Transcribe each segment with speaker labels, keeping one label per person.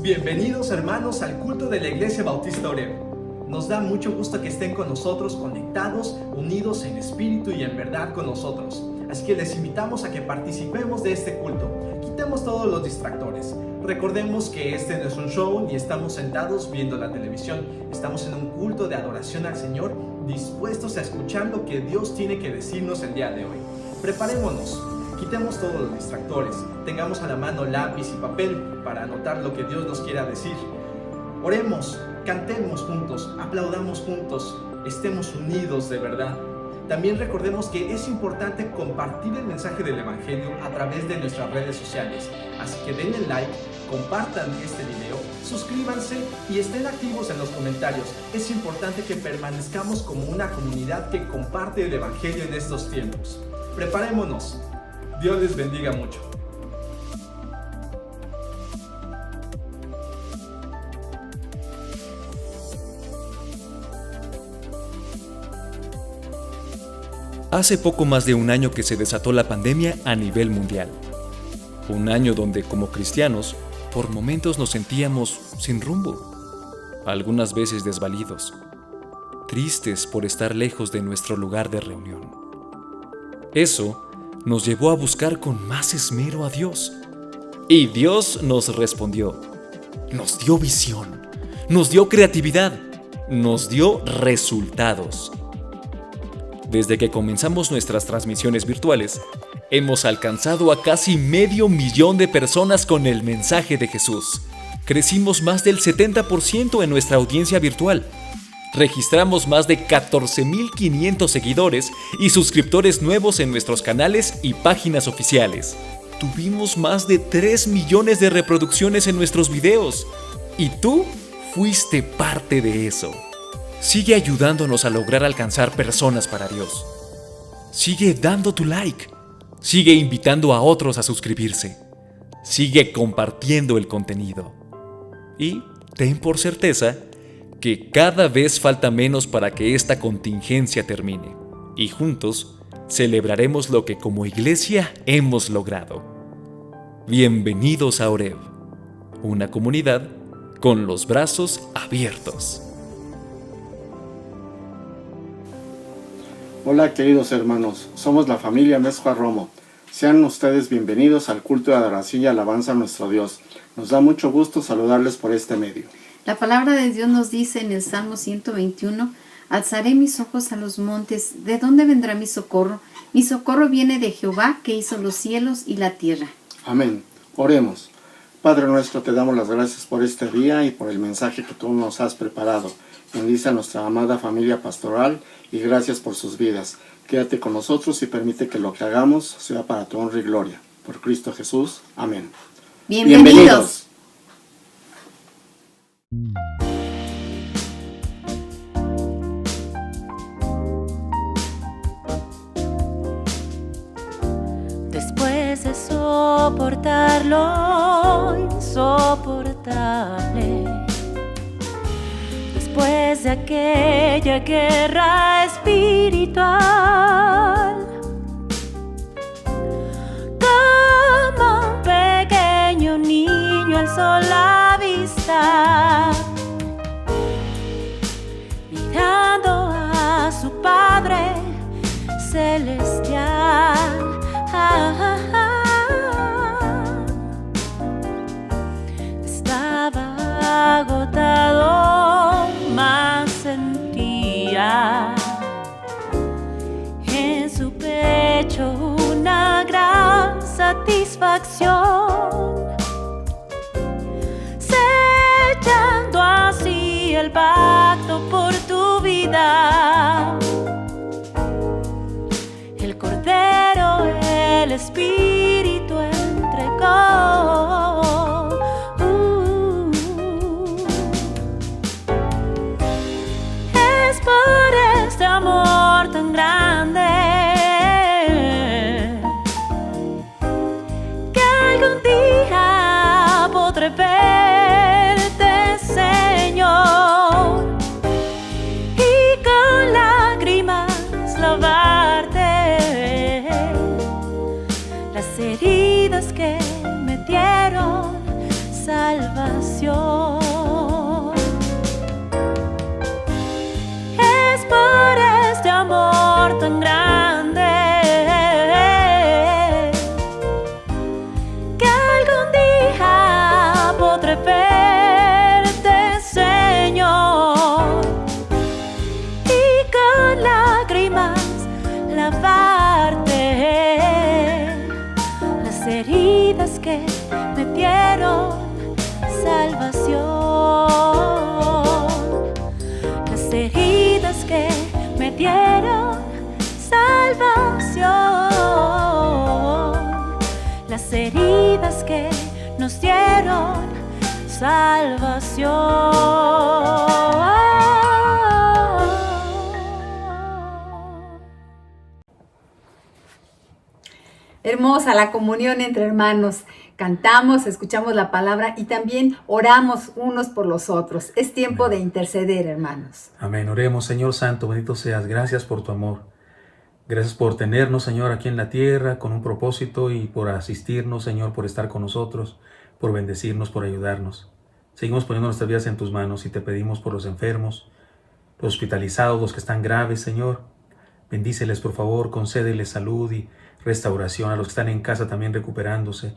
Speaker 1: Bienvenidos hermanos al culto de la Iglesia Bautista Oreb. Nos da mucho gusto que estén con nosotros, conectados, unidos en espíritu y en verdad con nosotros. Así que les invitamos a que participemos de este culto. Quitemos todos los distractores. Recordemos que este no es un show ni estamos sentados viendo la televisión. Estamos en un culto de adoración al Señor, dispuestos a escuchar lo que Dios tiene que decirnos el día de hoy. Preparémonos. Quitemos todos los distractores, tengamos a la mano lápiz y papel para anotar lo que Dios nos quiera decir. Oremos, cantemos juntos, aplaudamos juntos, estemos unidos de verdad. También recordemos que es importante compartir el mensaje del Evangelio a través de nuestras redes sociales. Así que denle like, compartan este video, suscríbanse y estén activos en los comentarios. Es importante que permanezcamos como una comunidad que comparte el Evangelio en estos tiempos. Preparémonos. Dios les bendiga mucho.
Speaker 2: Hace poco más de un año que se desató la pandemia a nivel mundial. Un año donde, como cristianos, por momentos nos sentíamos sin rumbo, algunas veces desvalidos, tristes por estar lejos de nuestro lugar de reunión. Eso nos llevó a buscar con más esmero a Dios. Y Dios nos respondió. Nos dio visión, nos dio creatividad, nos dio resultados. Desde que comenzamos nuestras transmisiones virtuales, hemos alcanzado a casi 500,000 de personas con el mensaje de Jesús. Crecimos más del 70% en nuestra audiencia virtual. Registramos más de 14,500 seguidores y suscriptores nuevos en nuestros canales y páginas oficiales. Tuvimos más de 3 millones de reproducciones en nuestros videos. Y tú fuiste parte de eso. Sigue ayudándonos a lograr alcanzar personas para Dios. Sigue dando tu like. Sigue invitando a otros a suscribirse. Sigue compartiendo el contenido. Y ten por certeza que cada vez falta menos para que esta contingencia termine, y juntos celebraremos lo que como iglesia hemos logrado. Bienvenidos a Oreb, una comunidad con los brazos abiertos.
Speaker 3: Hola queridos hermanos, somos la familia Mezcua Romo. Sean ustedes bienvenidos al culto de adoración y alabanza a nuestro Dios. Nos da mucho gusto saludarles por este medio.
Speaker 4: La palabra de Dios nos dice en el Salmo 121, alzaré mis ojos a los montes, ¿de dónde vendrá mi socorro? Mi socorro viene de Jehová, que hizo los cielos y la tierra.
Speaker 3: Amén. Oremos. Padre nuestro, te damos las gracias por este día y por el mensaje que tú nos has preparado. Bendice a nuestra amada familia pastoral y gracias por sus vidas. Quédate con nosotros y permite que lo que hagamos sea para tu honra y gloria. Por Cristo Jesús. Amén.
Speaker 4: Bienvenidos.
Speaker 5: Después de soportar lo insoportable, después de aquella guerra espiritual, como un pequeño niño alzó la vista, mirando a su Padre celestial. Estaba agotado, mas sentía en su pecho una gran satisfacción, sellando así el pacto por tu vida. El Cordero, el Espíritu entregó. Es por este amor tan grande que algún día podré verte, Señor, y con lágrimas lavarte las heridas que me dieron salvación. amor tan grande que algún día podré verte, Señor, y con lágrimas lavarte las heridas que me dieron salvación, las heridas que me dieron salvación, las heridas que nos dieron salvación.
Speaker 6: Hermosa la comunión entre hermanos. Cantamos, escuchamos la palabra y también oramos unos por los otros. Es tiempo de interceder, hermanos.
Speaker 7: Amén. Oremos. Señor Santo, bendito seas. Gracias por tu amor. Gracias por tenernos, Señor, aquí en la tierra con un propósito y por asistirnos, Señor, por estar con nosotros, por bendecirnos, por ayudarnos. Seguimos poniendo nuestras vidas en tus manos y te pedimos por los enfermos, los hospitalizados, los que están graves, Señor. Bendíceles, por favor, concédeles salud y restauración a los que están en casa también recuperándose.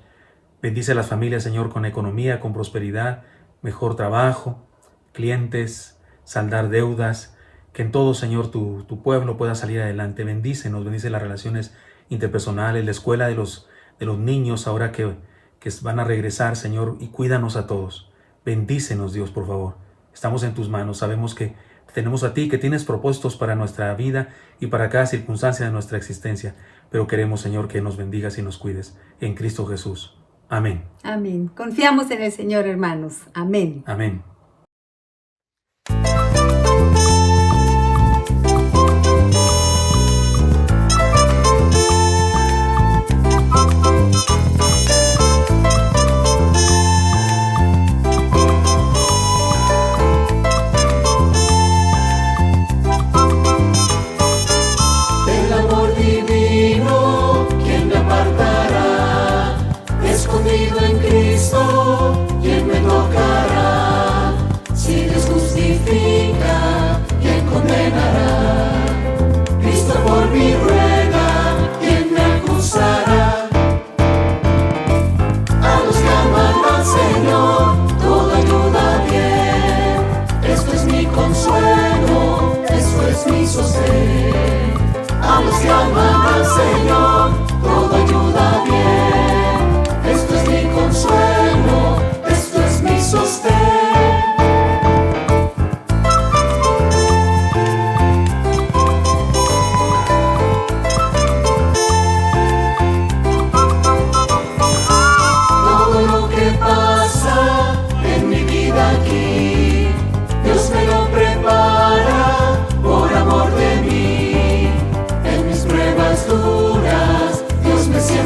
Speaker 7: Bendice a las familias, Señor, con economía, con prosperidad, mejor trabajo, clientes, saldar deudas, que en todo, Señor, tu pueblo pueda salir adelante. Bendícenos, bendice las relaciones interpersonales, la escuela de los niños ahora que van a regresar, Señor, y cuídanos a todos. Bendícenos, Dios, por favor. Estamos en tus manos, sabemos que tenemos a ti, que tienes propósitos para nuestra vida y para cada circunstancia de nuestra existencia, pero queremos, Señor, que nos bendigas y nos cuides. En Cristo Jesús. Amén.
Speaker 6: Amén. Confiamos en el Señor, hermanos. Amén.
Speaker 7: Amén.
Speaker 3: Del amor divino, ¿quién me apartará? Escondido en Cristo, ¿quién me tocará? Si Dios justifica, ¿quién condenará? Cristo por mí ruega, ¿quién me acusará? A los que aman al Señor, todo ayuda bien. Esto es mi consuelo, esto es mi sostén. A los que aman al Señor, todo ayuda bien. Esto es mi consuelo, esto es mi sostén. Todo lo que pasa en mi vida aquí, Dios me lo prepara por amor de mí. En mis pruebas duras, Dios me sigue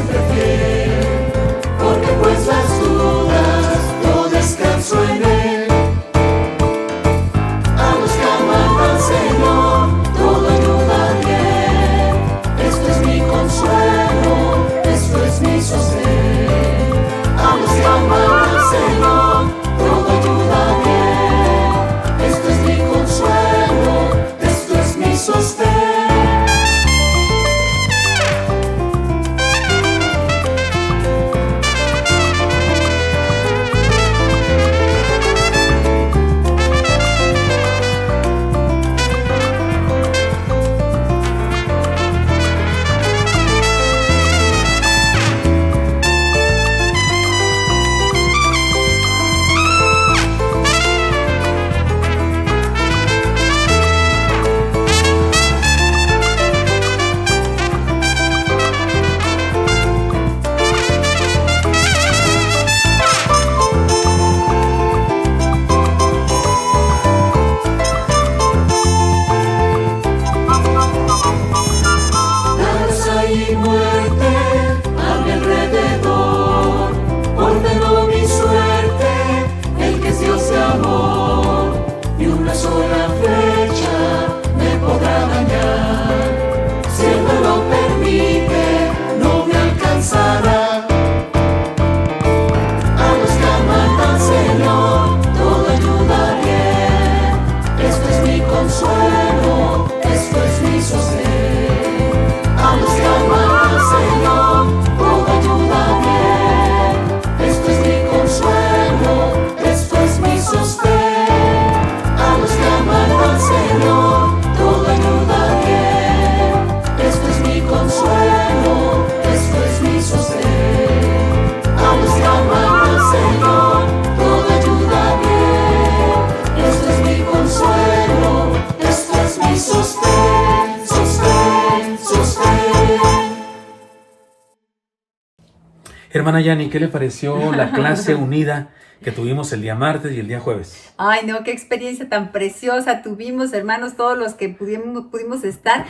Speaker 7: Hermana Yani, ¿qué le pareció la clase unida que tuvimos el día martes y el día jueves?
Speaker 6: Ay, no, qué experiencia tan preciosa tuvimos, hermanos, todos los que pudimos estar.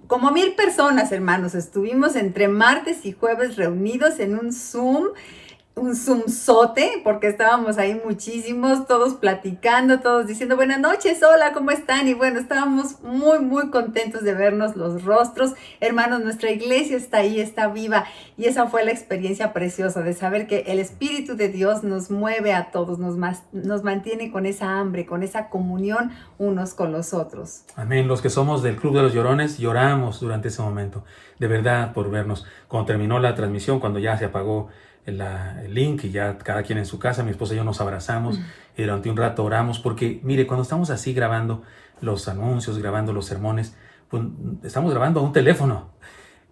Speaker 6: Como 1000 personas, hermanos, estuvimos entre martes y jueves reunidos en un Zoomzote, porque estábamos ahí muchísimos, todos platicando, todos diciendo buenas noches, hola, ¿cómo están? Y bueno, estábamos muy, muy contentos de vernos los rostros. Hermanos, nuestra iglesia está ahí, está viva, y esa fue la experiencia preciosa de saber que el Espíritu de Dios nos mueve a todos, nos mantiene con esa hambre, con esa comunión unos con los otros.
Speaker 7: Amén. Los que somos del Club de los Llorones lloramos durante ese momento, de verdad, por vernos. Cuando terminó la transmisión, cuando ya se apagó el link y ya cada quien en su casa, mi esposa y yo nos abrazamos y durante un rato oramos, porque mire, cuando estamos así grabando los anuncios, grabando los sermones, pues estamos grabando a un teléfono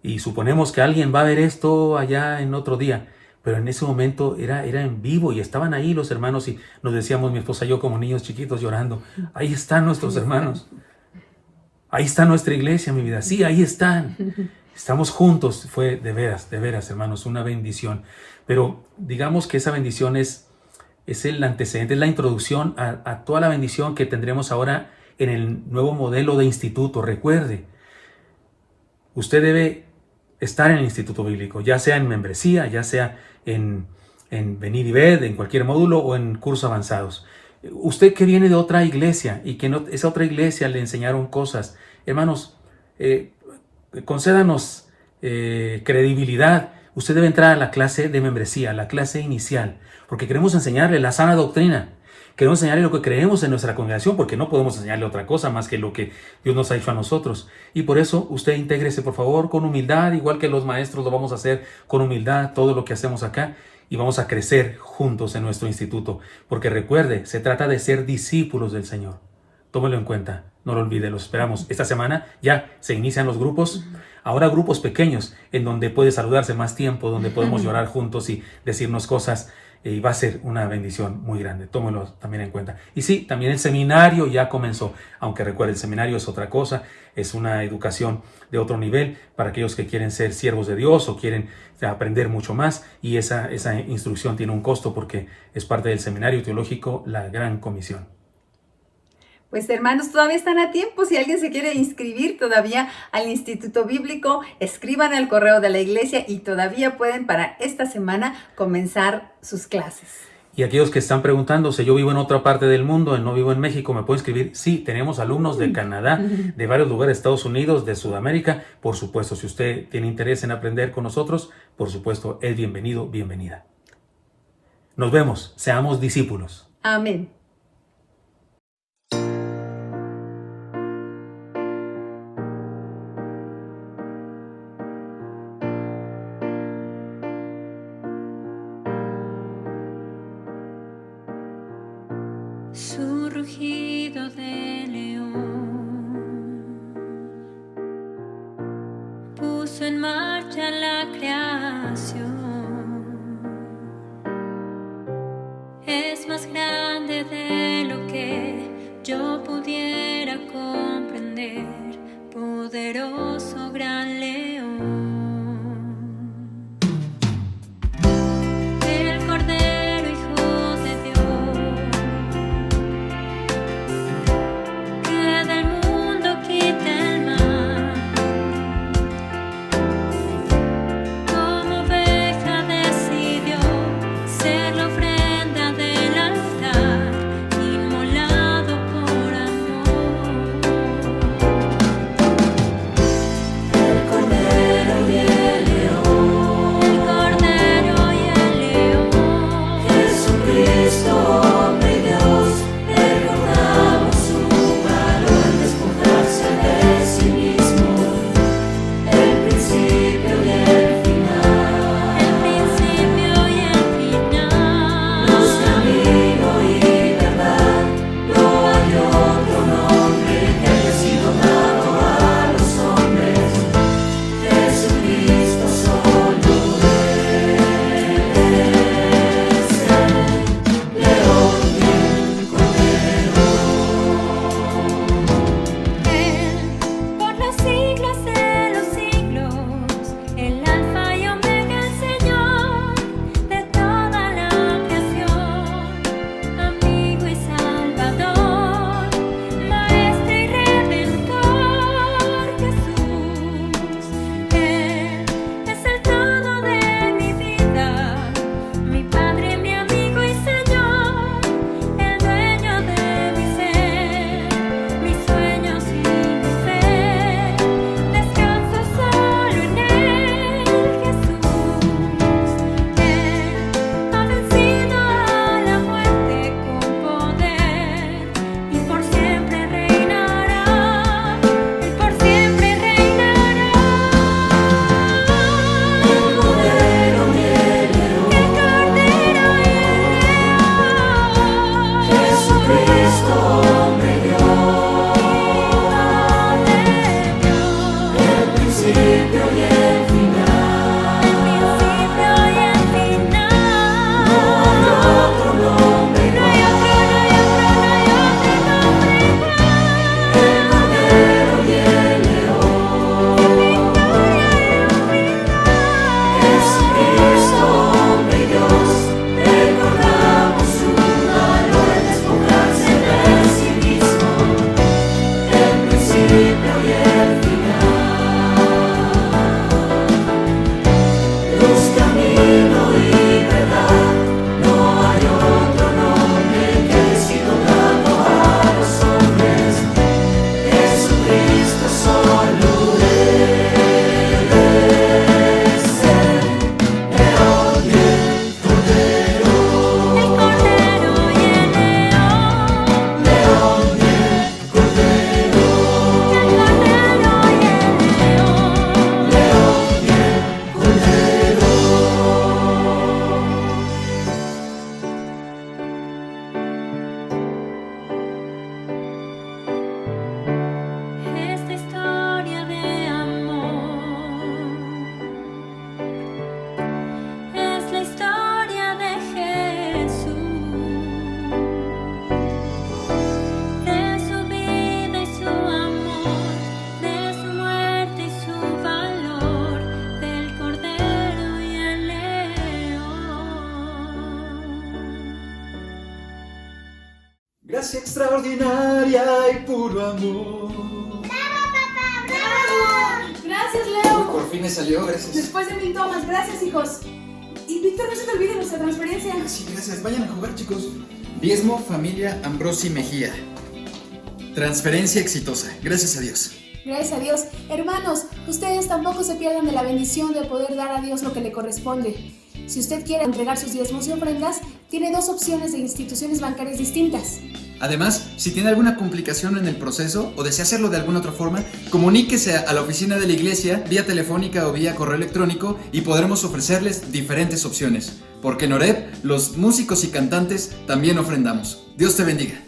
Speaker 7: y suponemos que alguien va a ver esto allá en otro día, pero en ese momento era en vivo y estaban ahí los hermanos y nos decíamos, mi esposa y yo, como niños chiquitos llorando, ahí están nuestros hermanos, ahí está nuestra iglesia, mi vida, sí, ahí están. Estamos juntos. Fue de veras, hermanos, una bendición. Pero digamos que esa bendición es el antecedente, es la introducción a toda la bendición que tendremos ahora en el nuevo modelo de instituto. Recuerde, usted debe estar en el instituto bíblico, ya sea en membresía, ya sea en Venid y Ved, en cualquier módulo o en cursos avanzados. Usted que viene de otra iglesia y que esa otra iglesia le enseñaron cosas, hermanos, concédanos credibilidad. Usted debe entrar a la clase de membresía, la clase inicial, porque queremos enseñarle la sana doctrina. Queremos enseñarle lo que creemos en nuestra congregación, porque no podemos enseñarle otra cosa más que lo que Dios nos ha hecho a nosotros. Y por eso usted intégrese, por favor, con humildad, igual que los maestros lo vamos a hacer con humildad, todo lo que hacemos acá, y vamos a crecer juntos en nuestro instituto. Porque recuerde, se trata de ser discípulos del Señor. Tómelo en cuenta, no lo olvide, los esperamos. Esta semana ya se inician los grupos, ahora grupos pequeños, en donde puede saludarse más tiempo, donde podemos llorar juntos y decirnos cosas, y va a ser una bendición muy grande. Tómelo también en cuenta. Y sí, también el seminario ya comenzó, aunque recuerde, el seminario es otra cosa, es una educación de otro nivel para aquellos que quieren ser siervos de Dios o quieren aprender mucho más, y esa instrucción tiene un costo porque es parte del seminario teológico, la Gran Comisión.
Speaker 6: Pues hermanos, todavía están a tiempo. Si alguien se quiere inscribir todavía al Instituto Bíblico, escriban al correo de la iglesia y todavía pueden para esta semana comenzar sus clases.
Speaker 7: Y aquellos que están preguntándose, yo vivo en otra parte del mundo, no vivo en México, ¿me puedo inscribir? Sí, tenemos alumnos de Canadá, de varios lugares de Estados Unidos, de Sudamérica. Por supuesto, si usted tiene interés en aprender con nosotros, por supuesto, es bienvenido, bienvenida. Nos vemos, seamos discípulos.
Speaker 6: Amén.
Speaker 5: Su rugido de león puso en marcha la creación. Es más grande de lo que yo pudiera comprender, poderoso gran león. El Cordero, Hijo de Dios, que del mundo quita el mal, como oveja decidió ser la ofrenda del altar, inmolado por amor.
Speaker 1: Gracia extraordinaria y puro amor.
Speaker 8: Gracias, Leo.
Speaker 1: Por fin me salió, gracias.
Speaker 8: Después de 1000 tomas, gracias, hijos. Y Víctor, no se te olvide nuestra transferencia.
Speaker 1: Sí, gracias. Vayan a jugar, chicos. Diezmo, familia Ambrosi Mejía. Transferencia exitosa. Gracias a Dios.
Speaker 8: Gracias a Dios. Hermanos, ustedes tampoco se pierdan de la bendición de poder dar a Dios lo que le corresponde. Si usted quiere entregar sus diezmos y ofrendas, tiene 2 opciones de instituciones bancarias distintas.
Speaker 1: Además, si tiene alguna complicación en el proceso o desea hacerlo de alguna otra forma, comuníquese a la oficina de la iglesia vía telefónica o vía correo electrónico y podremos ofrecerles diferentes opciones. Porque en Oreb, los músicos y cantantes también ofrendamos. Dios te bendiga.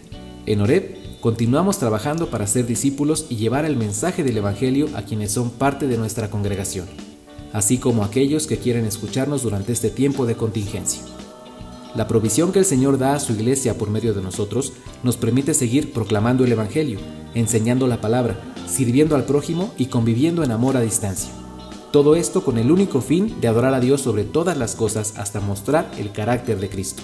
Speaker 9: En Oreb, continuamos trabajando para ser discípulos y llevar el mensaje del Evangelio a quienes son parte de nuestra congregación, así como a aquellos que quieren escucharnos durante este tiempo de contingencia. La provisión que el Señor da a su iglesia por medio de nosotros nos permite seguir proclamando el Evangelio, enseñando la palabra, sirviendo al prójimo y conviviendo en amor a distancia. Todo esto con el único fin de adorar a Dios sobre todas las cosas hasta mostrar el carácter de Cristo.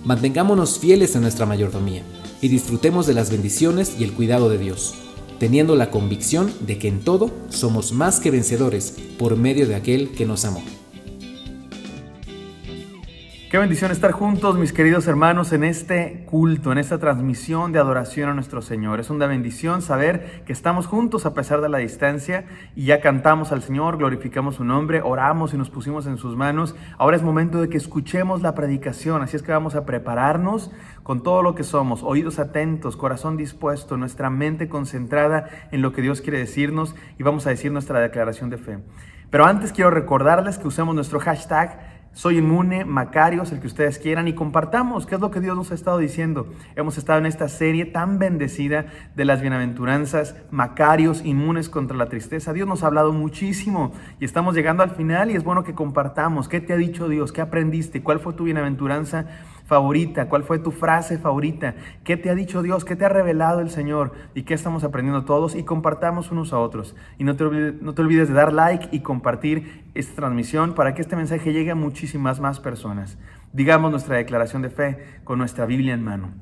Speaker 9: Mantengámonos fieles en nuestra mayordomía y disfrutemos de las bendiciones y el cuidado de Dios, teniendo la convicción de que en todo somos más que vencedores por medio de aquel que nos amó.
Speaker 10: Qué bendición estar juntos, mis queridos hermanos, en este culto, en esta transmisión de adoración a nuestro Señor. Es una bendición saber que estamos juntos a pesar de la distancia y ya cantamos al Señor, glorificamos su nombre, oramos y nos pusimos en sus manos. Ahora es momento de que escuchemos la predicación, así es que vamos a prepararnos con todo lo que somos, oídos atentos, corazón dispuesto, nuestra mente concentrada en lo que Dios quiere decirnos y vamos a decir nuestra declaración de fe. Pero antes quiero recordarles que usemos nuestro hashtag Soy Inmune, Macarios, el que ustedes quieran, y compartamos qué es lo que Dios nos ha estado diciendo. Hemos estado en esta serie tan bendecida de las bienaventuranzas, Macarios, inmunes contra la tristeza. Dios nos ha hablado muchísimo y estamos llegando al final y es bueno que compartamos. ¿Qué te ha dicho Dios? ¿Qué aprendiste? ¿Cuál fue tu bienaventuranza favorita? ¿Cuál fue tu frase favorita? ¿Qué te ha dicho Dios? ¿Qué te ha revelado el Señor? ¿Y qué estamos aprendiendo todos? Y compartamos unos a otros. Y no te olvides de dar like y compartir esta transmisión para que este mensaje llegue a muchísimas más personas. Digamos nuestra declaración de fe con nuestra Biblia en mano.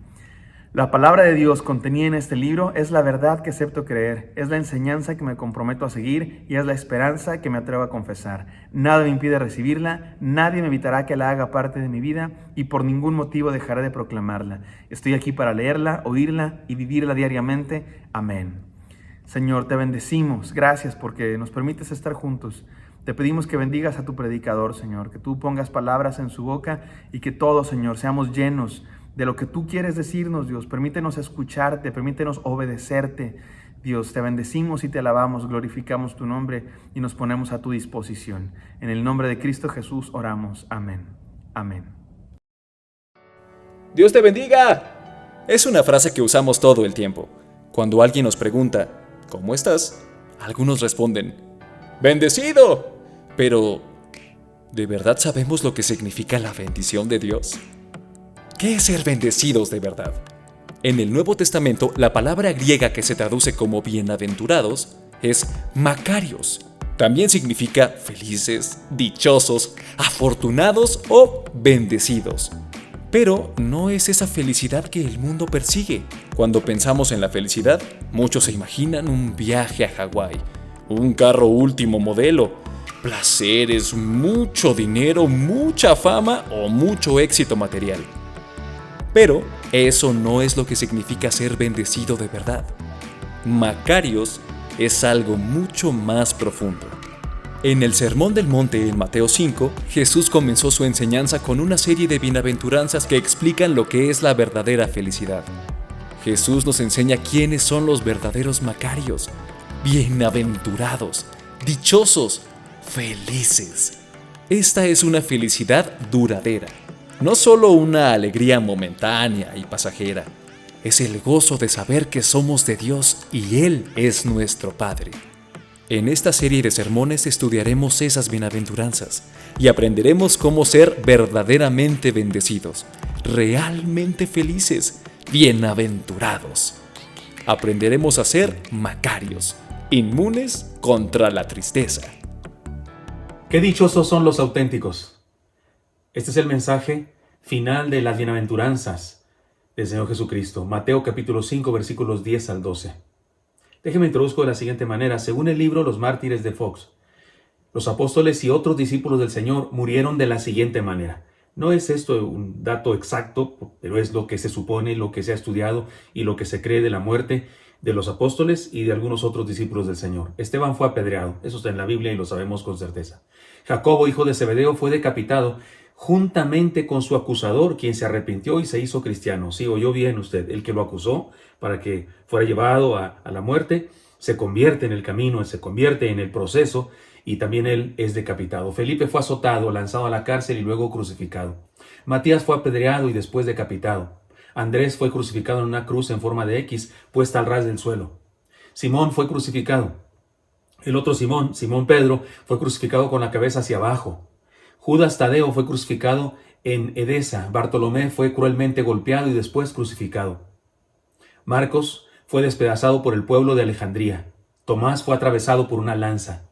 Speaker 10: La palabra de Dios contenida en este libro es la verdad que acepto creer, es la enseñanza que me comprometo a seguir y es la esperanza que me atrevo a confesar. Nada me impide recibirla, nadie me evitará que la haga parte de mi vida y por ningún motivo dejaré de proclamarla. Estoy aquí para leerla, oírla y vivirla diariamente. Amén. Señor, te bendecimos. Gracias porque nos permites estar juntos. Te pedimos que bendigas a tu predicador, Señor, que tú pongas palabras en su boca y que todos, Señor, seamos llenos de lo que tú quieres decirnos, Dios. Permítenos escucharte, permítenos obedecerte. Dios, te bendecimos y te alabamos, glorificamos tu nombre y nos ponemos a tu disposición. En el nombre de Cristo Jesús oramos. Amén. Amén.
Speaker 2: ¡Dios te bendiga! Es una frase que usamos todo el tiempo. Cuando alguien nos pregunta, ¿cómo estás?, algunos responden, ¡Bendecido! Pero, ¿de verdad sabemos lo que significa la bendición de Dios? ¿Qué es ser bendecidos de verdad? En el Nuevo Testamento, la palabra griega que se traduce como bienaventurados es makarios. También significa felices, dichosos, afortunados o bendecidos. Pero no es esa felicidad que el mundo persigue. Cuando pensamos en la felicidad, muchos se imaginan un viaje a Hawái, un carro último modelo, placeres, mucho dinero, mucha fama o mucho éxito material. Pero eso no es lo que significa ser bendecido de verdad. Makarios es algo mucho más profundo. En el Sermón del Monte en Mateo 5, Jesús comenzó su enseñanza con una serie de bienaventuranzas que explican lo que es la verdadera felicidad. Jesús nos enseña quiénes son los verdaderos makarios, bienaventurados, dichosos, felices. Esta es una felicidad duradera, no solo una alegría momentánea y pasajera. Es el gozo de saber que somos de Dios y Él es nuestro Padre. En esta serie de sermones estudiaremos esas bienaventuranzas y aprenderemos cómo ser verdaderamente bendecidos, realmente felices, bienaventurados. Aprenderemos a ser makarios, inmunes contra la tristeza.
Speaker 7: ¡Qué dichosos son los auténticos! Este es el mensaje final de las bienaventuranzas del Señor Jesucristo. Mateo capítulo 5, versículos 10 al 12. Déjeme introduzco de la siguiente manera. Según el libro Los Mártires de Fox, los apóstoles y otros discípulos del Señor murieron de la siguiente manera. No es esto un dato exacto, pero es lo que se supone, lo que se ha estudiado y lo que se cree de la muerte de los apóstoles y de algunos otros discípulos del Señor. Esteban fue apedreado, eso está en la Biblia y lo sabemos con certeza. Jacobo, hijo de Zebedeo, fue decapitado juntamente con su acusador, quien se arrepintió y se hizo cristiano. Sí, oyó bien usted, el que lo acusó para que fuera llevado a la muerte, se convierte en el camino, se convierte en el proceso y también él es decapitado. Felipe fue azotado, lanzado a la cárcel y luego crucificado. Matías fue apedreado y después decapitado. Andrés fue crucificado en una cruz en forma de X puesta al ras del suelo. Simón fue crucificado. El otro Simón, Simón Pedro, fue crucificado con la cabeza hacia abajo. Judas Tadeo fue crucificado en Edesa. Bartolomé fue cruelmente golpeado y después crucificado. Marcos fue despedazado por el pueblo de Alejandría. Tomás fue atravesado por una lanza.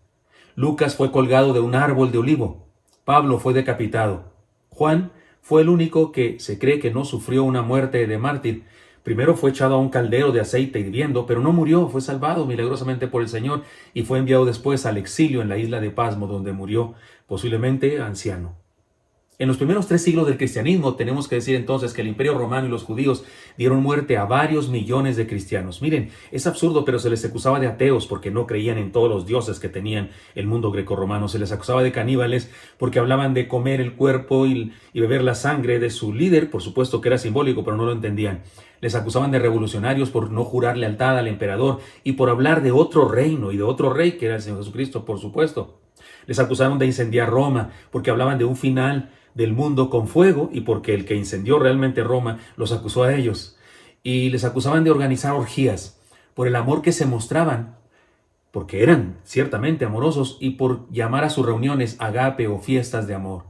Speaker 7: Lucas fue colgado de un árbol de olivo. Pablo fue decapitado. Juan fue el único que se cree que no sufrió una muerte de mártir. Primero fue echado a un caldero de aceite hirviendo, pero no murió, fue salvado milagrosamente por el Señor y fue enviado después al exilio en la isla de Pasmo, donde murió, posiblemente anciano. En los primeros 3 siglos del cristianismo tenemos que decir entonces que el Imperio Romano y los judíos dieron muerte a varios millones de cristianos. Miren, es absurdo, pero se les acusaba de ateos porque no creían en todos los dioses que tenían el mundo grecorromano. Se les acusaba de caníbales porque hablaban de comer el cuerpo y beber la sangre de su líder, por supuesto que era simbólico, pero no lo entendían. Les acusaban de revolucionarios por no jurar lealtad al emperador y por hablar de otro reino y de otro rey que era el Señor Jesucristo, por supuesto. Les acusaron de incendiar Roma porque hablaban de un final del mundo con fuego y porque el que incendió realmente Roma los acusó a ellos. Y les acusaban de organizar orgías por el amor que se mostraban, porque eran ciertamente amorosos, y por llamar a sus reuniones agape o fiestas de amor.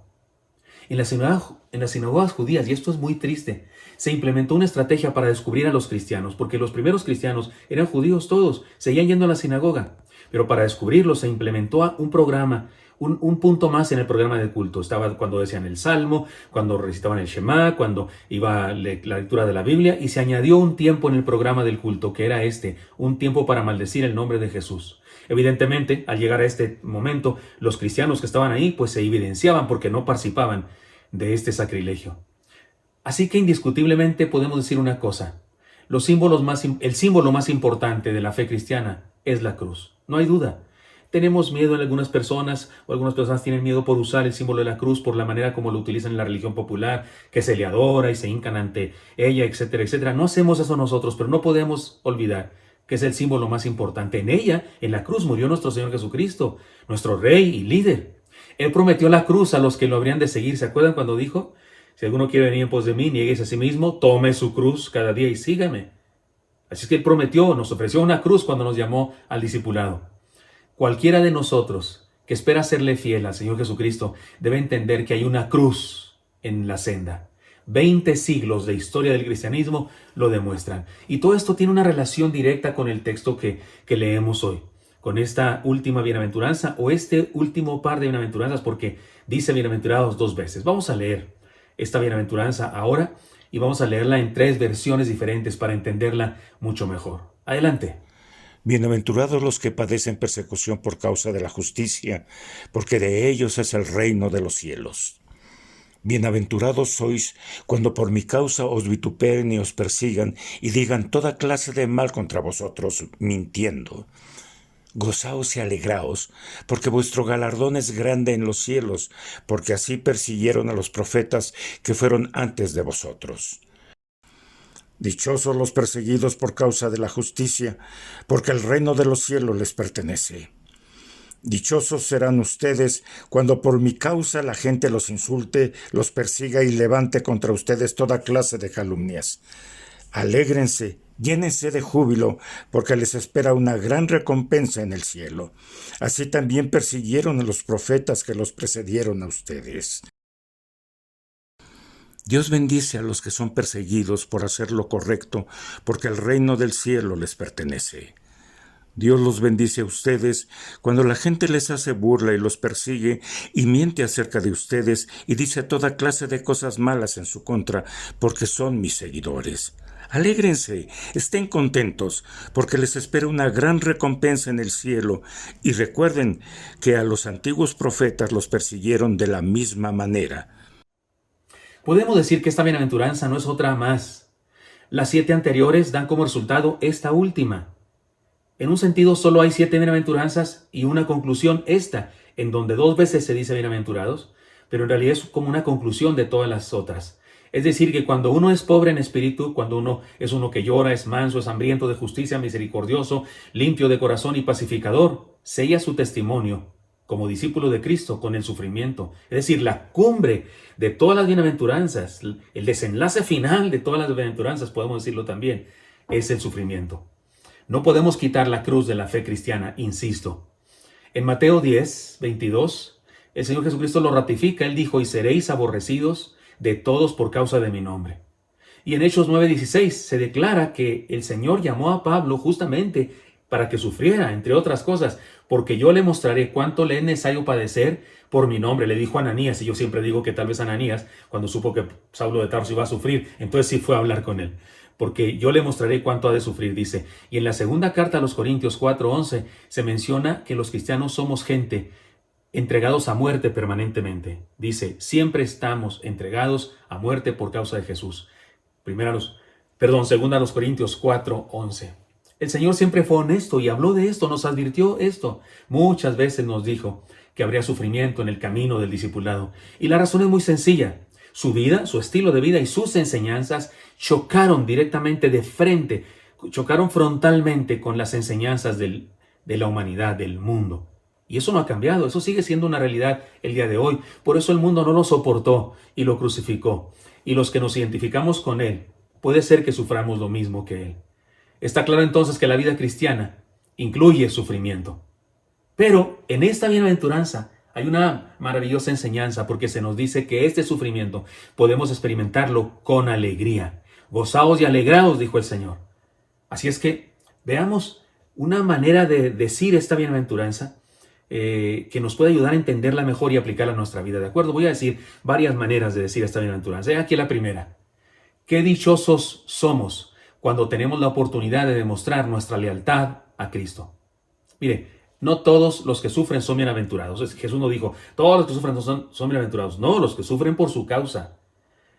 Speaker 7: En las sinagogas judías, y esto es muy triste, se implementó una estrategia para descubrir a los cristianos, porque los primeros cristianos eran judíos todos, seguían yendo a la sinagoga, pero para descubrirlos se implementó un programa, un punto más en el programa de culto. Estaba cuando decían el Salmo, cuando recitaban el Shema, cuando iba la lectura de la Biblia, y se añadió un tiempo en el programa del culto, que era un tiempo para maldecir el nombre de Jesús. Evidentemente, al llegar a este momento, los cristianos que estaban ahí, pues se evidenciaban porque no participaban de este sacrilegio. Así que indiscutiblemente podemos decir una cosa: el símbolo más importante de la fe cristiana es la cruz. No hay duda. Tenemos miedo en algunas personas, o algunas personas tienen miedo por usar el símbolo de la cruz por la manera como lo utilizan en la religión popular, que se le adora y se hincan ante ella, etcétera, etcétera. No hacemos eso nosotros, pero no podemos olvidar que es el símbolo más importante. En ella, en la cruz, murió nuestro Señor Jesucristo, nuestro Rey y líder. Él prometió la cruz a los que lo habrían de seguir. ¿Se acuerdan cuando dijo: si alguno quiere venir en pos de mí, nieguese a sí mismo, tome su cruz cada día y sígame? Así es que Él prometió, nos ofreció una cruz cuando nos llamó al discipulado. Cualquiera de nosotros que espera serle fiel al Señor Jesucristo debe entender que hay una cruz en la senda. 20 siglos de historia del cristianismo lo demuestran. Y todo esto tiene una relación directa con el texto que leemos hoy, con esta última bienaventuranza o este último par de bienaventuranzas, porque dice bienaventurados 2 veces. Vamos a leer esta bienaventuranza ahora y vamos a leerla en 3 versiones diferentes para entenderla mucho mejor. Adelante.
Speaker 11: Bienaventurados los que padecen persecución por causa de la justicia, porque de ellos es el reino de los cielos. Bienaventurados sois cuando por mi causa os vituperen y os persigan y digan toda clase de mal contra vosotros, mintiendo. Gozaos y alegraos, porque vuestro galardón es grande en los cielos, porque así persiguieron a los profetas que fueron antes de vosotros. Dichosos los perseguidos por causa de la justicia, porque el reino de los cielos les pertenece. Dichosos serán ustedes cuando por mi causa la gente los insulte, los persiga y levante contra ustedes toda clase de calumnias. Alégrense, llénense de júbilo, porque les espera una gran recompensa en el cielo. Así también persiguieron a los profetas que los precedieron a ustedes. Dios bendice a los que son perseguidos por hacer lo correcto, porque el reino del cielo les pertenece. Dios los bendice a ustedes cuando la gente les hace burla y los persigue y miente acerca de ustedes y dice toda clase de cosas malas en su contra, porque son mis seguidores. Alégrense, estén contentos, porque les espera una gran recompensa en el cielo, y recuerden que a los antiguos profetas los persiguieron de la misma manera.
Speaker 7: Podemos decir que esta bienaventuranza no es otra más. Las 7 anteriores dan como resultado esta última. En un sentido, solo hay 7 bienaventuranzas y una conclusión, esta, en donde 2 veces se dice bienaventurados, pero en realidad es como una conclusión de todas las otras. Es decir, que cuando uno es pobre en espíritu, cuando uno es uno que llora, es manso, es hambriento de justicia, misericordioso, limpio de corazón y pacificador, sella su testimonio como discípulo de Cristo con el sufrimiento. Es decir, la cumbre de todas las bienaventuranzas, el desenlace final de todas las bienaventuranzas, podemos decirlo también, es el sufrimiento. No podemos quitar la cruz de la fe cristiana, insisto. En Mateo 10, 22, el Señor Jesucristo lo ratifica. Él dijo, y seréis aborrecidos de todos por causa de mi nombre. Y en Hechos 9:16 se declara que el Señor llamó a Pablo justamente para que sufriera, entre otras cosas, porque yo le mostraré cuánto le es necesario padecer por mi nombre, le dijo a Ananías. Y yo siempre digo que tal vez Ananías, cuando supo que Saulo de Tarso iba a sufrir, entonces sí fue a hablar con él. Porque yo le mostraré cuánto ha de sufrir, dice. Y en la segunda carta a los Corintios 4:11 se menciona que los cristianos somos gente entregados a muerte permanentemente. Dice, siempre estamos entregados a muerte por causa de Jesús. Segunda a los Corintios 4:11. El Señor siempre fue honesto y habló de esto, nos advirtió esto. Muchas veces nos dijo que habría sufrimiento en el camino del discipulado. Y la razón es muy sencilla. Su vida, su estilo de vida y sus enseñanzas chocaron directamente de frente, chocaron frontalmente con las enseñanzas de la humanidad, del mundo. Y eso no ha cambiado, eso sigue siendo una realidad el día de hoy. Por eso el mundo no lo soportó y lo crucificó. Y los que nos identificamos con él, puede ser que suframos lo mismo que él. Está claro entonces que la vida cristiana incluye sufrimiento. Pero en esta bienaventuranza hay una maravillosa enseñanza, porque se nos dice que este sufrimiento podemos experimentarlo con alegría. Gozaos y alegraos, dijo el Señor. Así es que veamos una manera de decir esta bienaventuranza que nos puede ayudar a entenderla mejor y aplicarla a nuestra vida. ¿De acuerdo? Voy a decir varias maneras de decir esta bienaventuranza. Aquí la primera. Qué dichosos somos cuando tenemos la oportunidad de demostrar nuestra lealtad a Cristo. Mire, no todos los que sufren son bienaventurados. Jesús no dijo, todos los que sufren son bienaventurados. No, los que sufren por su causa.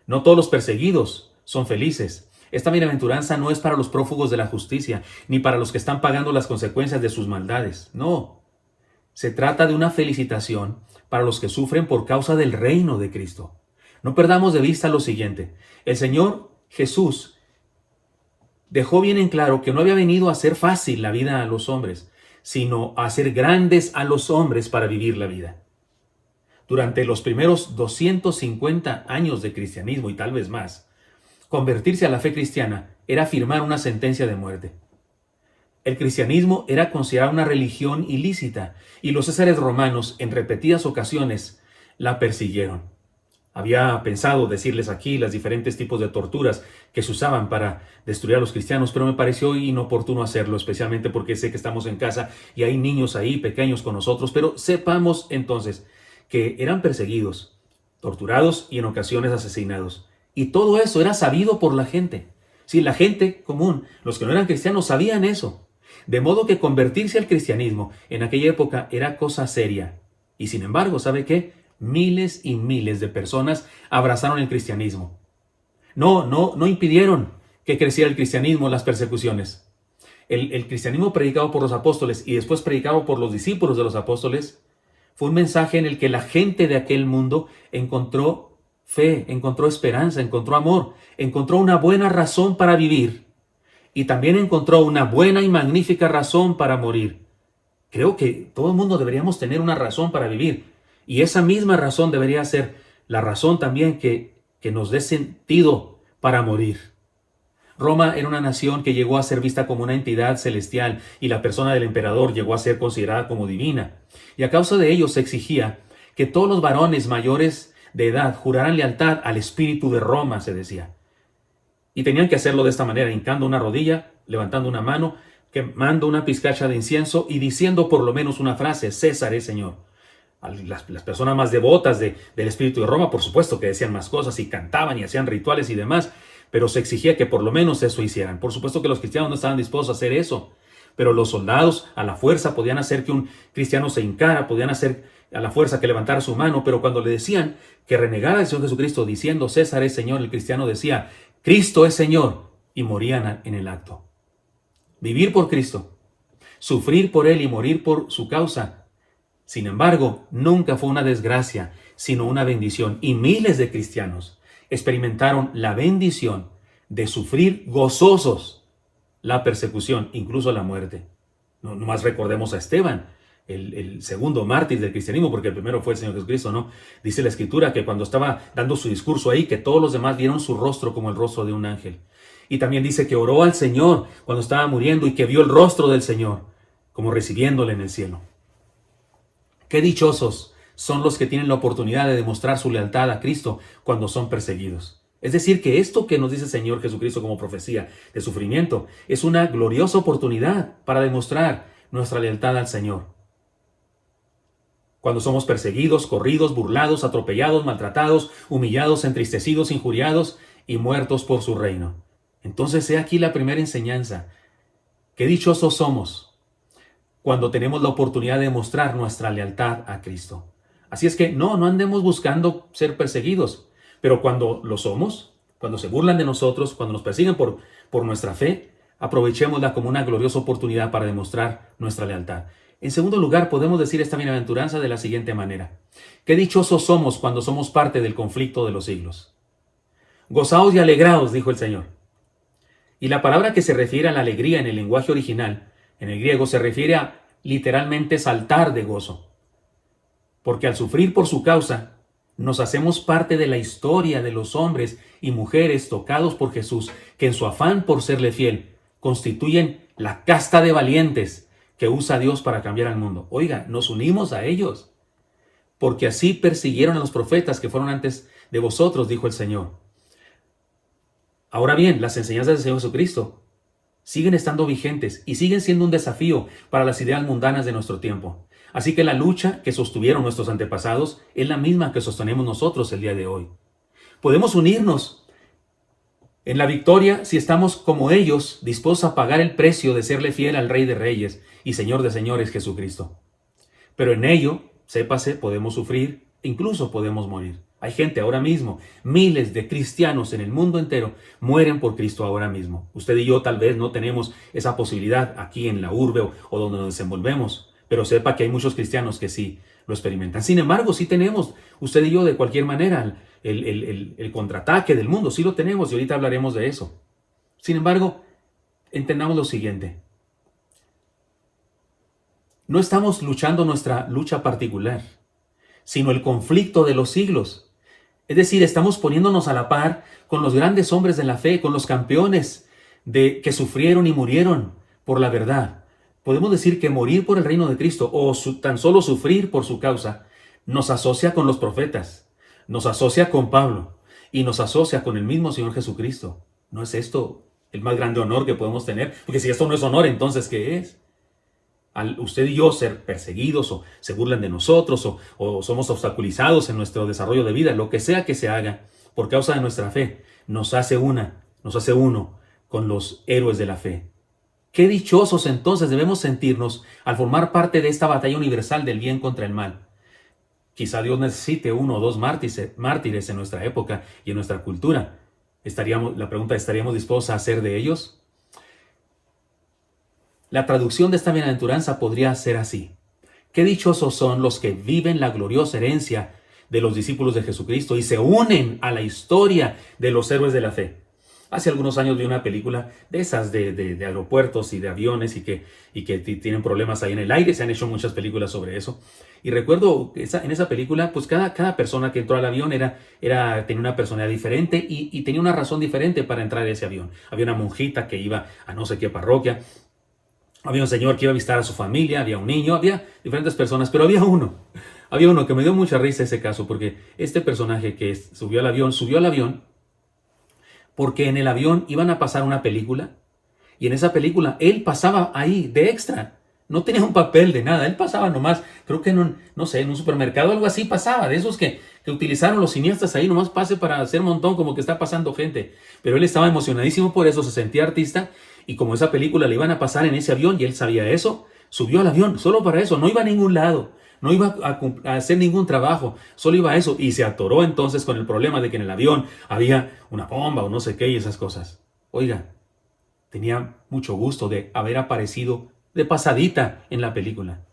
Speaker 7: No todos los perseguidos son felices. Esta bienaventuranza no es para los prófugos de la justicia, ni para los que están pagando las consecuencias de sus maldades. No. Se trata de una felicitación para los que sufren por causa del reino de Cristo. No perdamos de vista lo siguiente. El Señor Jesús dejó bien en claro que no había venido a hacer fácil la vida a los hombres, sino a hacer grandes a los hombres para vivir la vida. Durante los primeros 250 años de cristianismo y tal vez más, convertirse a la fe cristiana era firmar una sentencia de muerte. El cristianismo era considerado una religión ilícita y los césares romanos en repetidas ocasiones la persiguieron. Había pensado decirles aquí los diferentes tipos de torturas que se usaban para destruir a los cristianos, pero me pareció inoportuno hacerlo, especialmente porque sé que estamos en casa y hay niños ahí pequeños con nosotros, pero sepamos entonces que eran perseguidos, torturados y en ocasiones asesinados. Y todo eso era sabido por la gente. Sí, la gente común, los que no eran cristianos, sabían eso. De modo que convertirse al cristianismo en aquella época era cosa seria. Y sin embargo, ¿sabe qué? Miles y miles de personas abrazaron el cristianismo. No impidieron que creciera el cristianismo, las persecuciones. El cristianismo predicado por los apóstoles y después predicado por los discípulos de los apóstoles fue un mensaje en el que la gente de aquel mundo encontró fe, encontró esperanza, encontró amor, encontró una buena razón para vivir y también encontró una buena y magnífica razón para morir. Creo que todo el mundo deberíamos tener una razón para vivir. Y esa misma razón debería ser la razón también que nos dé sentido para morir. Roma era una nación que llegó a ser vista como una entidad celestial y la persona del emperador llegó a ser considerada como divina. Y a causa de ello se exigía que todos los varones mayores de edad juraran lealtad al espíritu de Roma, se decía. Y tenían que hacerlo de esta manera, hincando una rodilla, levantando una mano, quemando una pizcacha de incienso y diciendo por lo menos una frase: César es Señor. Las personas más devotas del espíritu de Roma, por supuesto que decían más cosas y cantaban y hacían rituales y demás, pero se exigía que por lo menos eso hicieran. Por supuesto que los cristianos no estaban dispuestos a hacer eso, pero los soldados a la fuerza podían hacer que un cristiano se hincara, podían hacer a la fuerza que levantara su mano, pero cuando le decían que renegara al Señor Jesucristo diciendo César es Señor, el cristiano decía Cristo es Señor y morían en el acto. Vivir por Cristo, sufrir por Él y morir por su causa. Sin embargo, nunca fue una desgracia, sino una bendición. Y miles de cristianos experimentaron la bendición de sufrir gozosos la persecución, incluso la muerte. No más recordemos a Esteban, el segundo mártir del cristianismo, porque el primero fue el Señor Jesucristo, ¿no? Dice la Escritura que cuando estaba dando su discurso ahí, que todos los demás vieron su rostro como el rostro de un ángel. Y también dice que oró al Señor cuando estaba muriendo y que vio el rostro del Señor, como recibiéndole en el cielo. Qué dichosos son los que tienen la oportunidad de demostrar su lealtad a Cristo cuando son perseguidos. Es decir, que esto que nos dice el Señor Jesucristo como profecía de sufrimiento es una gloriosa oportunidad para demostrar nuestra lealtad al Señor. Cuando somos perseguidos, corridos, burlados, atropellados, maltratados, humillados, entristecidos, injuriados y muertos por su reino. Entonces, he aquí la primera enseñanza. Qué dichosos somos cuando tenemos la oportunidad de mostrar nuestra lealtad a Cristo. Así es que no andemos buscando ser perseguidos, pero cuando lo somos, cuando se burlan de nosotros, cuando nos persiguen por nuestra fe, aprovechémosla como una gloriosa oportunidad para demostrar nuestra lealtad. En segundo lugar, podemos decir esta bienaventuranza de la siguiente manera. Qué dichosos somos cuando somos parte del conflicto de los siglos. Gozaos y alegraos, dijo el Señor. Y la palabra que se refiere a la alegría en el lenguaje original, en el griego, se refiere a literalmente saltar de gozo. Porque al sufrir por su causa, nos hacemos parte de la historia de los hombres y mujeres tocados por Jesús, que en su afán por serle fiel, constituyen la casta de valientes que usa Dios para cambiar al mundo. Oiga, nos unimos a ellos, porque así persiguieron a los profetas que fueron antes de vosotros, dijo el Señor. Ahora bien, las enseñanzas del Señor Jesucristo siguen estando vigentes y siguen siendo un desafío para las ideas mundanas de nuestro tiempo. Así que la lucha que sostuvieron nuestros antepasados es la misma que sostenemos nosotros el día de hoy. Podemos unirnos en la victoria si estamos como ellos dispuestos a pagar el precio de serle fiel al Rey de Reyes y Señor de Señores Jesucristo. Pero en ello, sépase, podemos sufrir, incluso podemos morir. Hay gente ahora mismo, miles de cristianos en el mundo entero mueren por Cristo ahora mismo. Usted y yo tal vez no tenemos esa posibilidad aquí en la urbe o donde nos desenvolvemos, pero sepa que hay muchos cristianos que sí lo experimentan. Sin embargo, sí tenemos, usted y yo de cualquier manera, el contraataque del mundo, sí lo tenemos y ahorita hablaremos de eso. Sin embargo, entendamos lo siguiente. No estamos luchando nuestra lucha particular, sino el conflicto de los siglos. Es decir, estamos poniéndonos a la par con los grandes hombres de la fe, con los campeones que sufrieron y murieron por la verdad. podemos decir que morir por el reino de Cristo o tan solo sufrir por su causa nos asocia con los profetas, nos asocia con Pablo y nos asocia con el mismo Señor Jesucristo. ¿No es esto el más grande honor que podemos tener? Porque si esto no es honor, entonces ¿qué es? Al usted y yo ser perseguidos o se burlan de nosotros o somos obstaculizados en nuestro desarrollo de vida, lo que sea que se haga por causa de nuestra fe, nos hace uno con los héroes de la fe. Qué dichosos entonces debemos sentirnos al formar parte de esta batalla universal del bien contra el mal. Quizá Dios necesite 1 o 2 mártires en nuestra época y en nuestra cultura. La pregunta, ¿estaríamos dispuestos a hacer de ellos? La traducción de esta bienaventuranza podría ser así: qué dichosos son los que viven la gloriosa herencia de los discípulos de Jesucristo y se unen a la historia de los héroes de la fe. Hace algunos años vi una película de esas de aeropuertos y de aviones y que tienen problemas ahí en el aire. Se han hecho muchas películas sobre eso. Y recuerdo en esa película, pues cada persona que entró al avión tenía una personalidad diferente y tenía una razón diferente para entrar a ese avión. Había una monjita que iba a no sé qué parroquia. Había un señor que iba a visitar a su familia, había un niño, había diferentes personas, pero había uno que me dio mucha risa ese caso, porque este personaje que subió al avión porque en el avión iban a pasar una película y en esa película él pasaba ahí de extra. No tenía un papel de nada, él pasaba nomás, creo que en un supermercado o algo así pasaba, de esos que utilizaron los cineastas ahí, nomás pase para hacer un montón como que está pasando gente. Pero él estaba emocionadísimo por eso, se sentía artista y como esa película le iban a pasar en ese avión y él sabía eso, subió al avión solo para eso, no iba a ningún lado. No iba a hacer ningún trabajo, solo iba a eso y se atoró entonces con el problema de que en el avión había una bomba o no sé qué y esas cosas. Oiga, tenía mucho gusto de haber aparecido de pasadita en la película.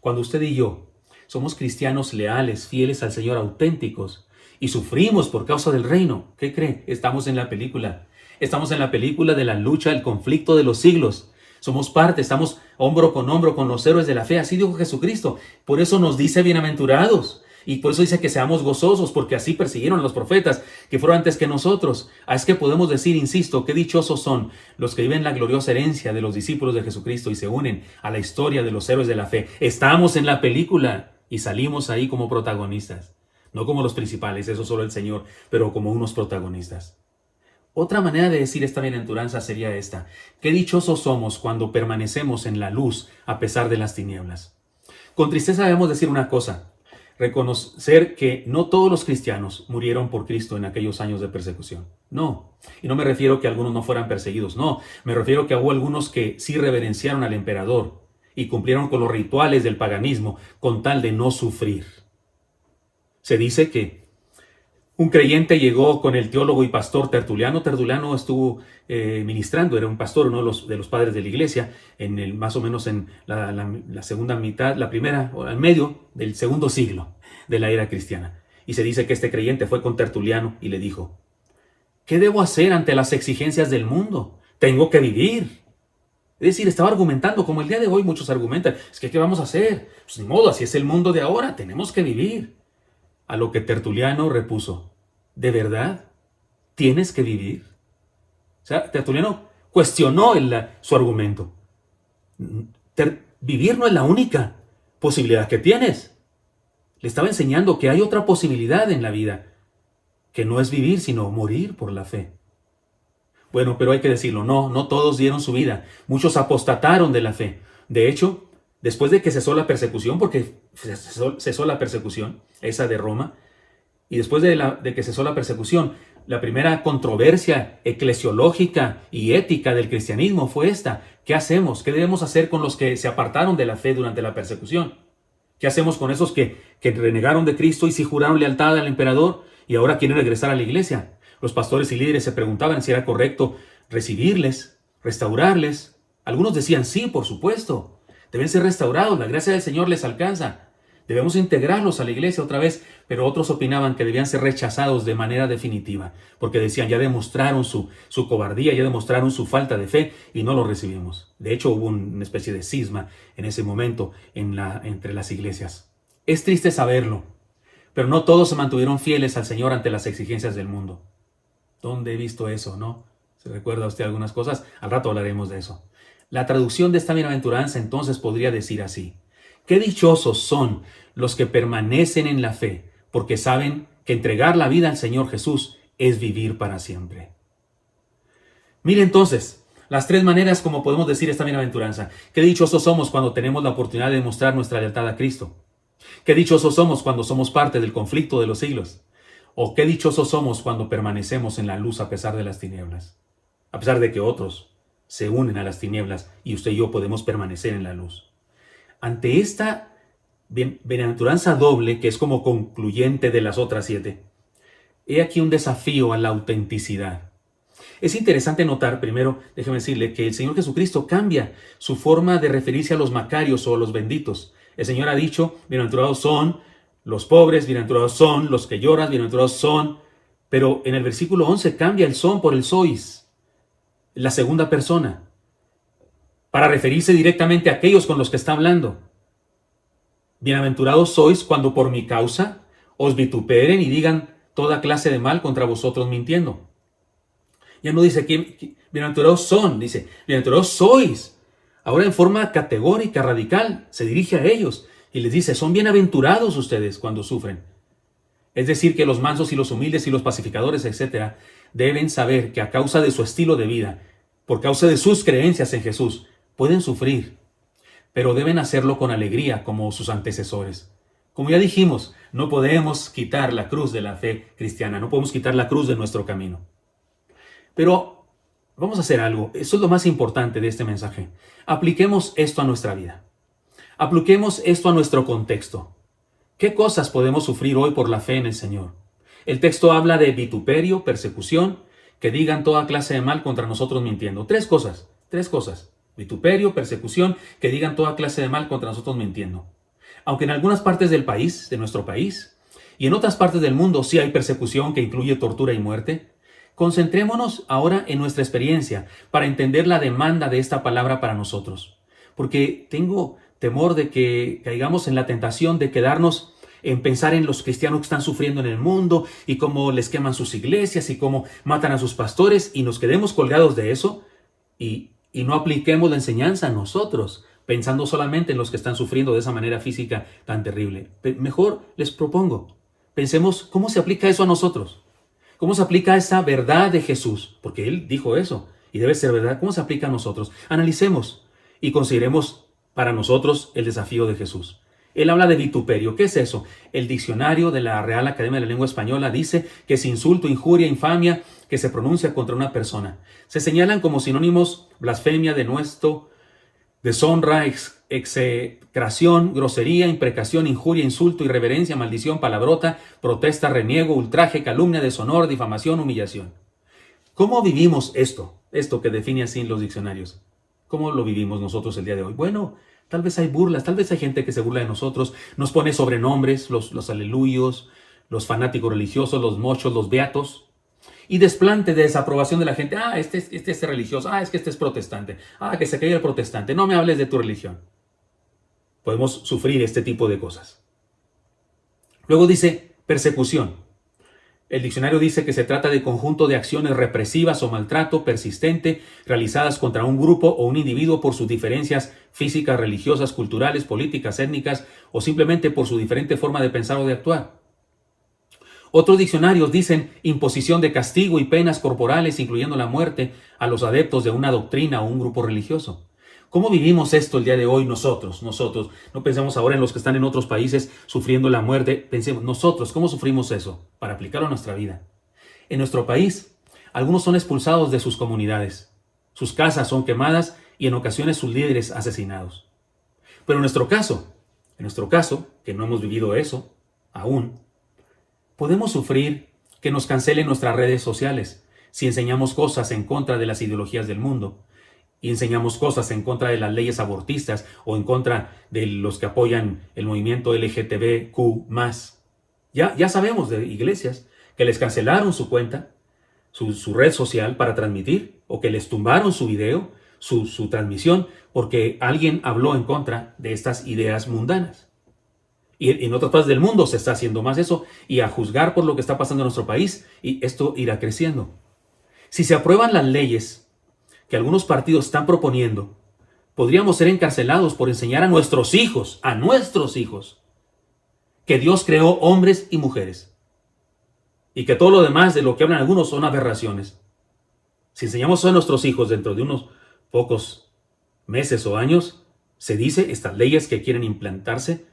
Speaker 7: Cuando usted y yo somos cristianos leales, fieles al Señor, auténticos y sufrimos por causa del reino, ¿qué cree? Estamos en la película. Estamos en la película de la lucha, el conflicto de los siglos. Somos parte, estamos hombro con los héroes de la fe. Así dijo Jesucristo. Por eso nos dice bienaventurados. Y por eso dice que seamos gozosos, porque así persiguieron a los profetas que fueron antes que nosotros. Es que podemos decir, insisto, qué dichosos son los que viven la gloriosa herencia de los discípulos de Jesucristo y se unen a la historia de los héroes de la fe. Estamos en la película y salimos ahí como protagonistas. No como los principales, eso solo el Señor, pero como unos protagonistas. Otra manera de decir esta bienaventuranza sería esta: qué dichosos somos cuando permanecemos en la luz a pesar de las tinieblas. Con tristeza debemos decir una cosa: reconocer que no todos los cristianos murieron por Cristo en aquellos años de persecución. No, y no me refiero que algunos no fueran perseguidos, no, me refiero que hubo algunos que sí reverenciaron al emperador y cumplieron con los rituales del paganismo con tal de no sufrir. Se dice que un creyente llegó con el teólogo y pastor Tertuliano. Tertuliano estuvo ministrando, era un pastor, uno de los padres de la iglesia, más o menos en la segunda mitad, la primera, o al medio del segundo siglo de la era cristiana. Y se dice que este creyente fue con Tertuliano y le dijo: ¿qué debo hacer ante las exigencias del mundo? Tengo que vivir. Es decir, estaba argumentando como el día de hoy muchos argumentan: es que ¿qué vamos a hacer? Pues ni modo, así es el mundo de ahora, tenemos que vivir. A lo que Tertuliano repuso: ¿de verdad tienes que vivir? O sea, Tertuliano cuestionó su argumento. Vivir no es la única posibilidad que tienes. Le estaba enseñando que hay otra posibilidad en la vida, que no es vivir, sino morir por la fe. Bueno, pero hay que decirlo, no todos dieron su vida. Muchos apostataron de la fe. De hecho, después de que cesó la persecución, porque cesó la persecución, esa de Roma, y después de que cesó la persecución, la primera controversia eclesiológica y ética del cristianismo fue esta: ¿qué hacemos? ¿Qué debemos hacer con los que se apartaron de la fe durante la persecución? ¿Qué hacemos con esos que renegaron de Cristo y sí juraron lealtad al emperador y ahora quieren regresar a la iglesia? Los pastores y líderes se preguntaban si era correcto recibirles, restaurarles. Algunos decían: sí, por supuesto. Deben ser restaurados, la gracia del Señor les alcanza. Debemos integrarlos a la iglesia otra vez, pero otros opinaban que debían ser rechazados de manera definitiva, porque decían: ya demostraron su cobardía, ya demostraron su falta de fe y no lo recibimos. De hecho, hubo una especie de cisma en ese momento entre las iglesias. Es triste saberlo, pero no todos se mantuvieron fieles al Señor ante las exigencias del mundo. ¿Dónde he visto eso, no? ¿Se recuerda usted algunas cosas? Al rato hablaremos de eso. La traducción de esta bienaventuranza entonces podría decir así: qué dichosos son los que permanecen en la fe, porque saben que entregar la vida al Señor Jesús es vivir para siempre. Mire entonces las tres maneras como podemos decir esta bienaventuranza. Qué dichosos somos cuando tenemos la oportunidad de demostrar nuestra lealtad a Cristo. Qué dichosos somos cuando somos parte del conflicto de los siglos. O qué dichosos somos cuando permanecemos en la luz a pesar de las tinieblas. A pesar de que otros se unen a las tinieblas y usted y yo podemos permanecer en la luz. Ante esta bienaventuranza doble, que es como concluyente de las otras 7, he aquí un desafío a la autenticidad. Es interesante notar, primero, déjeme decirle, que el Señor Jesucristo cambia su forma de referirse a los macarios o a los benditos. El Señor ha dicho: bienaventurados son los pobres, bienaventurados son los que lloran, bienaventurados son. Pero en el versículo 11 cambia el son por el sois, la segunda persona, para referirse directamente a aquellos con los que está hablando. Bienaventurados sois cuando por mi causa os vituperen y digan toda clase de mal contra vosotros mintiendo. Ya no dice aquí bienaventurados son, dice bienaventurados sois. Ahora en forma categórica, radical, se dirige a ellos y les dice: son bienaventurados ustedes cuando sufren. Es decir, que los mansos y los humildes y los pacificadores, etcétera, deben saber que a causa de su estilo de vida, por causa de sus creencias en Jesús, pueden sufrir, pero deben hacerlo con alegría como sus antecesores. Como ya dijimos, no podemos quitar la cruz de la fe cristiana, no podemos quitar la cruz de nuestro camino. Pero vamos a hacer algo. Eso es lo más importante de este mensaje. Apliquemos esto a nuestra vida. Apliquemos esto a nuestro contexto. ¿Qué cosas podemos sufrir hoy por la fe en el Señor? El texto habla de vituperio, persecución, que digan toda clase de mal contra nosotros mintiendo. Tres cosas. Vituperio, persecución, que digan toda clase de mal contra nosotros mintiendo. Aunque en algunas partes del país, de nuestro país, y en otras partes del mundo sí hay persecución que incluye tortura y muerte, concentrémonos ahora en nuestra experiencia para entender la demanda de esta palabra para nosotros. Porque tengo temor de que caigamos en la tentación de quedarnos en pensar en los cristianos que están sufriendo en el mundo y cómo les queman sus iglesias y cómo matan a sus pastores, y nos quedemos colgados de eso y no apliquemos la enseñanza a nosotros, pensando solamente en los que están sufriendo de esa manera física tan terrible. Mejor les propongo, pensemos cómo se aplica eso a nosotros. ¿Cómo se aplica esa verdad de Jesús? Porque Él dijo eso y debe ser verdad. ¿Cómo se aplica a nosotros? Analicemos y consideremos para nosotros el desafío de Jesús. Él habla de vituperio. ¿Qué es eso? El diccionario de la Real Academia de la Lengua Española dice que es insulto, injuria, infamia que se pronuncia contra una persona. Se señalan como sinónimos blasfemia, denuesto, deshonra, execración, grosería, imprecación, injuria, insulto, irreverencia, maldición, palabrota, protesta, reniego, ultraje, calumnia, deshonor, difamación, humillación. ¿Cómo vivimos esto? Esto que define así los diccionarios. ¿Cómo lo vivimos nosotros el día de hoy? Bueno, tal vez hay burlas, tal vez hay gente que se burla de nosotros, nos pone sobrenombres, los aleluyos, los fanáticos religiosos, los mochos, los beatos, y desplante de desaprobación de la gente. Este es religioso, es que este es protestante, que se cree el protestante, no me hables de tu religión. Podemos sufrir este tipo de cosas. Luego dice persecución. El diccionario dice que se trata de conjunto de acciones represivas o maltrato persistente realizadas contra un grupo o un individuo por sus diferencias físicas, religiosas, culturales, políticas, étnicas o simplemente por su diferente forma de pensar o de actuar. Otros diccionarios dicen imposición de castigo y penas corporales, incluyendo la muerte, a los adeptos de una doctrina o un grupo religioso. ¿Cómo vivimos esto el día de hoy nosotros? No pensemos ahora en los que están en otros países sufriendo la muerte. Pensemos nosotros, ¿cómo sufrimos eso? Para aplicarlo a nuestra vida. En nuestro país, algunos son expulsados de sus comunidades. Sus casas son quemadas y en ocasiones sus líderes asesinados. Pero en nuestro caso, que no hemos vivido eso aún, podemos sufrir que nos cancelen nuestras redes sociales si enseñamos cosas en contra de las ideologías del mundo y enseñamos cosas en contra de las leyes abortistas o en contra de los que apoyan el movimiento LGTBQ+. Ya sabemos de iglesias que les cancelaron su cuenta, su red social para transmitir, o que les tumbaron su video, su transmisión, porque alguien habló en contra de estas ideas mundanas. Y en otras partes del mundo se está haciendo más eso, y a juzgar por lo que está pasando en nuestro país, y esto irá creciendo. Si se aprueban las leyes que algunos partidos están proponiendo podríamos ser encarcelados por enseñar a nuestros hijos, que Dios creó hombres y mujeres. Y que todo lo demás de lo que hablan algunos son aberraciones. Si enseñamos eso a nuestros hijos dentro de unos pocos meses o años, se dice, estas leyes que quieren implantarse,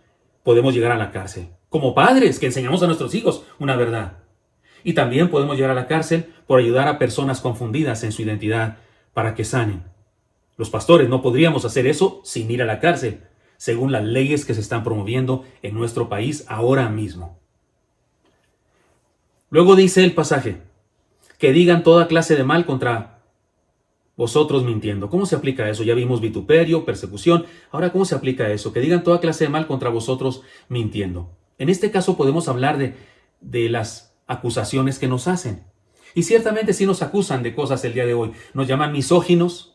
Speaker 7: podemos llegar a la cárcel. Como padres que enseñamos a nuestros hijos una verdad. Y también podemos llegar a la cárcel por ayudar a personas confundidas en su identidad para que sanen. Los pastores no podríamos hacer eso sin ir a la cárcel, según las leyes que se están promoviendo en nuestro país ahora mismo. Luego dice el pasaje, que digan toda clase de mal contra vosotros mintiendo. ¿Cómo se aplica eso? Ya vimos vituperio, persecución. Ahora, ¿cómo se aplica eso? Que digan toda clase de mal contra vosotros mintiendo. En este caso podemos hablar de las acusaciones que nos hacen. Y ciertamente sí nos acusan de cosas el día de hoy. Nos llaman misóginos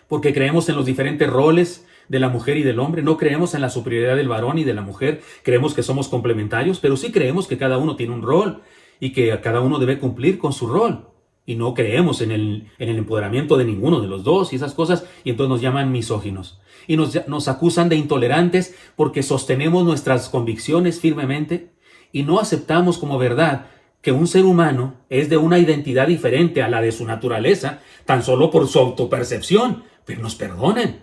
Speaker 7: porque creemos en los diferentes roles de la mujer y del hombre. No creemos en la superioridad del varón y de la mujer. Creemos que somos complementarios, pero sí creemos que cada uno tiene un rol y que cada uno debe cumplir con su rol. Y no creemos en el empoderamiento de ninguno de los dos y esas cosas, y entonces nos llaman misóginos. Y nos acusan de intolerantes porque sostenemos nuestras convicciones firmemente y no aceptamos como verdad que un ser humano es de una identidad diferente a la de su naturaleza, tan solo por su autopercepción. Pero nos perdonen.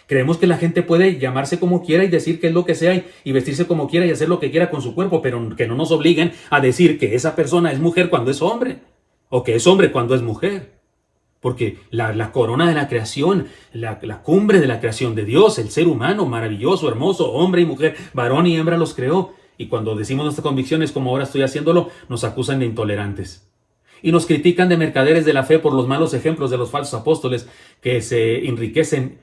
Speaker 7: Creemos que la gente puede llamarse como quiera y decir qué es lo que sea y vestirse como quiera y hacer lo que quiera con su cuerpo, pero que no nos obliguen a decir que esa persona es mujer cuando es hombre, o que es hombre cuando es mujer. Porque la corona de la creación, la cumbre de la creación de Dios, el ser humano maravilloso, hermoso, hombre y mujer, varón y hembra los creó. Y cuando decimos nuestras convicciones, como ahora estoy haciéndolo, nos acusan de intolerantes. Y nos critican de mercaderes de la fe por los malos ejemplos de los falsos apóstoles que se enriquecen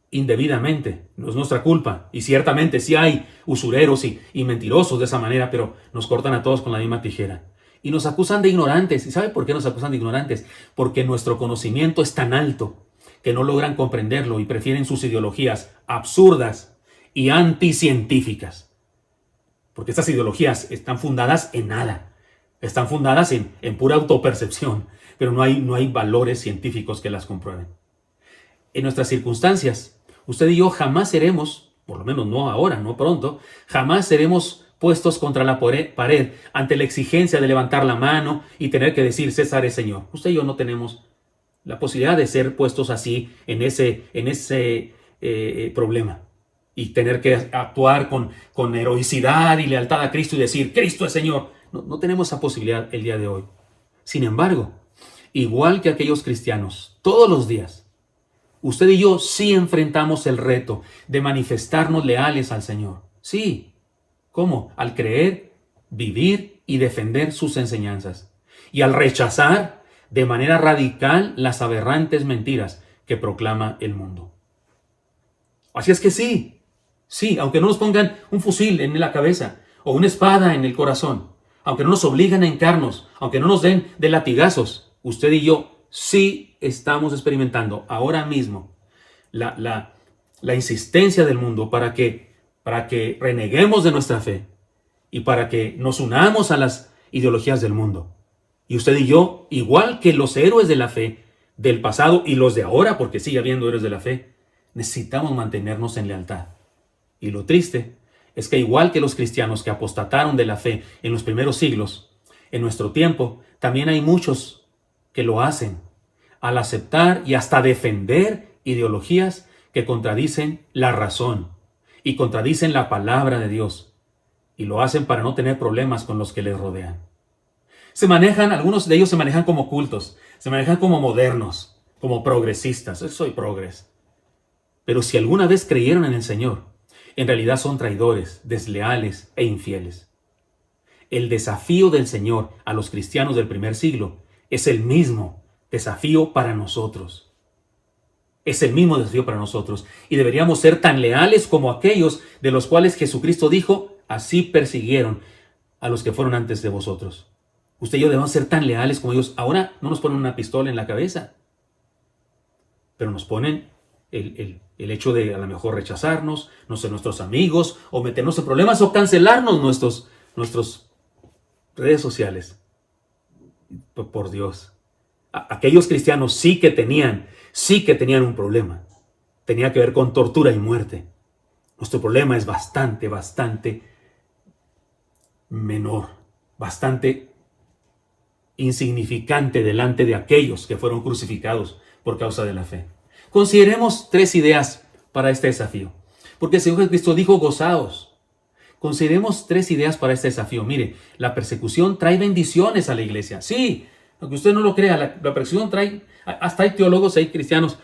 Speaker 7: indebidamente. No es nuestra culpa. Y ciertamente sí hay usureros y mentirosos de esa manera, pero nos cortan a todos con la misma tijera. Y nos acusan de ignorantes. ¿Y sabe por qué nos acusan de ignorantes? Porque nuestro conocimiento es tan alto que no logran comprenderlo y prefieren sus ideologías absurdas y anticientíficas. Porque estas ideologías están fundadas en nada. Están fundadas en pura autopercepción, pero no hay valores científicos que las comprueben. En nuestras circunstancias, usted y yo jamás seremos, por lo menos no ahora, no pronto, jamás seremos puestos contra la pared ante la exigencia de levantar la mano y tener que decir César es Señor. Usted y yo no tenemos la posibilidad de ser puestos así en ese problema y tener que actuar con heroicidad y lealtad a Cristo y decir Cristo es Señor. No tenemos esa posibilidad el día de hoy. Sin embargo, igual que aquellos cristianos, todos los días, usted y yo sí enfrentamos el reto de manifestarnos leales al Señor. Sí. ¿Cómo? Al creer, vivir y defender sus enseñanzas. Y al rechazar de manera radical las aberrantes mentiras que proclama el mundo. Así es que sí, aunque no nos pongan un fusil en la cabeza o una espada en el corazón, aunque no nos obliguen a hincarnos, aunque no nos den de latigazos, usted y yo sí estamos experimentando ahora mismo la insistencia del mundo para que reneguemos de nuestra fe y para que nos unamos a las ideologías del mundo. Y usted y yo, igual que los héroes de la fe del pasado y los de ahora, porque sigue habiendo héroes de la fe, necesitamos mantenernos en lealtad. Y lo triste es que igual que los cristianos que apostataron de la fe en los primeros siglos, en nuestro tiempo también hay muchos que lo hacen al aceptar y hasta defender ideologías que contradicen la razón y contradicen la palabra de Dios, y lo hacen para no tener problemas con los que les rodean. Algunos de ellos se manejan como cultos, se manejan como modernos, como progresistas. Yo soy progres. Pero si alguna vez creyeron en el Señor, en realidad son traidores, desleales e infieles. El desafío del Señor a los cristianos del primer siglo es el mismo desafío para nosotros. Es el mismo desafío para nosotros y deberíamos ser tan leales como aquellos de los cuales Jesucristo dijo, así persiguieron a los que fueron antes de vosotros. Usted y yo debemos ser tan leales como ellos. Ahora no nos ponen una pistola en la cabeza, pero nos ponen el hecho de a lo mejor rechazarnos, no ser nuestros amigos, o meternos en problemas, o cancelarnos nuestras redes sociales. Por Dios. Aquellos cristianos sí que tenían sí que tenían un problema. Tenía que ver con tortura y muerte. Nuestro problema es bastante menor, bastante insignificante delante de aquellos que fueron crucificados por causa de la fe. Consideremos 3 ideas para este desafío, porque el Señor Jesucristo dijo: gozaos. Consideremos 3 ideas para este desafío. Mire, la persecución trae bendiciones a la iglesia. Sí, aunque usted no lo crea, la persecución trae, hasta hay teólogos, hay cristianos,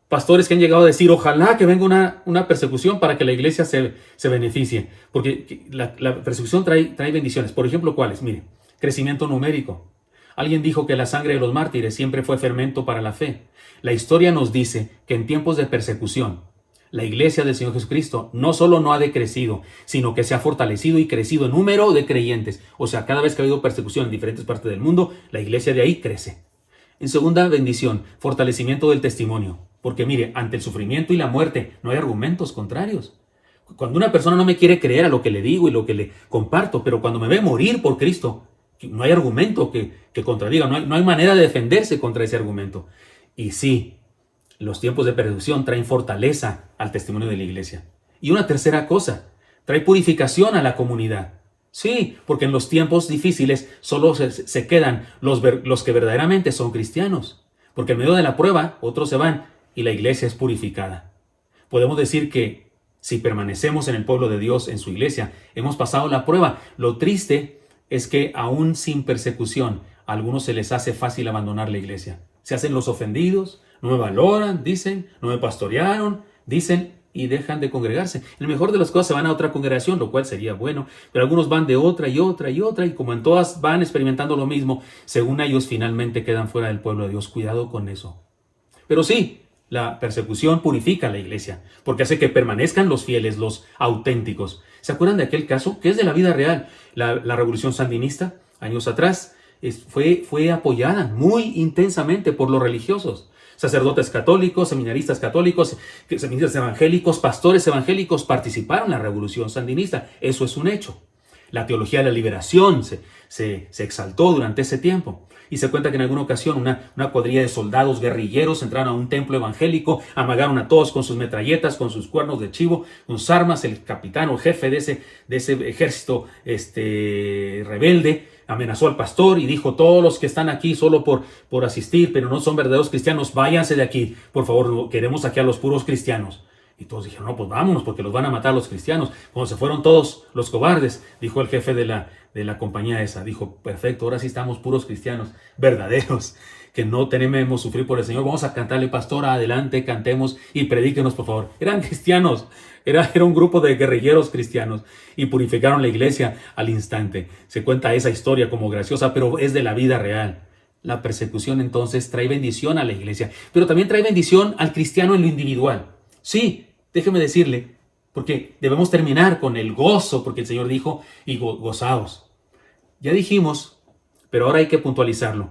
Speaker 7: pastores que han llegado a decir: ojalá que venga una persecución para que la iglesia se beneficie, porque la persecución trae bendiciones. Por ejemplo, ¿cuáles? Mire, crecimiento numérico. Alguien dijo que la sangre de los mártires siempre fue fermento para la fe. La historia nos dice que en tiempos de persecución, la iglesia del Señor Jesucristo no solo no ha decrecido, sino que se ha fortalecido y crecido en número de creyentes. O sea, cada vez que ha habido persecución en diferentes partes del mundo, la iglesia de ahí crece. En segunda bendición, fortalecimiento del testimonio. Porque mire, ante el sufrimiento y la muerte no hay argumentos contrarios. Cuando una persona no me quiere creer a lo que le digo y lo que le comparto, pero cuando me ve morir por Cristo, no hay argumento que contradiga, no hay manera de defenderse contra ese argumento. Y sí, los tiempos de persecución traen fortaleza al testimonio de la iglesia. Y una tercera cosa, trae purificación a la comunidad. Sí, porque en los tiempos difíciles solo se quedan los que verdaderamente son cristianos. Porque en medio de la prueba, otros se van y la iglesia es purificada. Podemos decir que si permanecemos en el pueblo de Dios, en su iglesia, hemos pasado la prueba. Lo triste es que aún sin persecución, a algunos se les hace fácil abandonar la iglesia. Se hacen los ofendidos, no me valoran, dicen, no me pastorearon, dicen, y dejan de congregarse. En el mejor de las cosas se van a otra congregación, lo cual sería bueno, pero algunos van de otra y otra y otra, y como en todas van experimentando lo mismo, según ellos finalmente quedan fuera del pueblo de Dios. Cuidado con eso. Pero sí, la persecución purifica a la iglesia, porque hace que permanezcan los fieles, los auténticos. ¿Se acuerdan de aquel caso? Que es de la vida real. La revolución sandinista, años atrás, fue apoyada muy intensamente por los religiosos. Sacerdotes católicos, seminaristas católicos, seminaristas evangélicos, pastores evangélicos participaron en la revolución sandinista. Eso es un hecho. La teología de la liberación se exaltó durante ese tiempo. Y se cuenta que en alguna ocasión una cuadrilla de soldados guerrilleros entraron a un templo evangélico, amagaron a todos con sus metralletas, con sus cuernos de chivo, con sus armas. El capitán o jefe de ese ejército rebelde amenazó al pastor y dijo: todos los que están aquí solo por asistir, pero no son verdaderos cristianos, váyanse de aquí. Por favor, queremos aquí a los puros cristianos. Y todos dijeron: no, pues vámonos, porque los van a matar los cristianos. Cuando se fueron todos los cobardes, dijo el jefe de la compañía esa, dijo: perfecto, ahora sí estamos puros cristianos, verdaderos, que no tememos sufrir por el Señor. Vamos a cantarle: pastor, adelante, cantemos y predíquenos, por favor. Eran cristianos, era un grupo de guerrilleros cristianos, y purificaron la iglesia al instante. Se cuenta esa historia como graciosa, pero es de la vida real. La persecución entonces trae bendición a la iglesia, pero también trae bendición al cristiano en lo individual. Sí, déjeme decirle, porque debemos terminar con el gozo, porque el Señor dijo: y gozaos. Ya dijimos, pero ahora hay que puntualizarlo,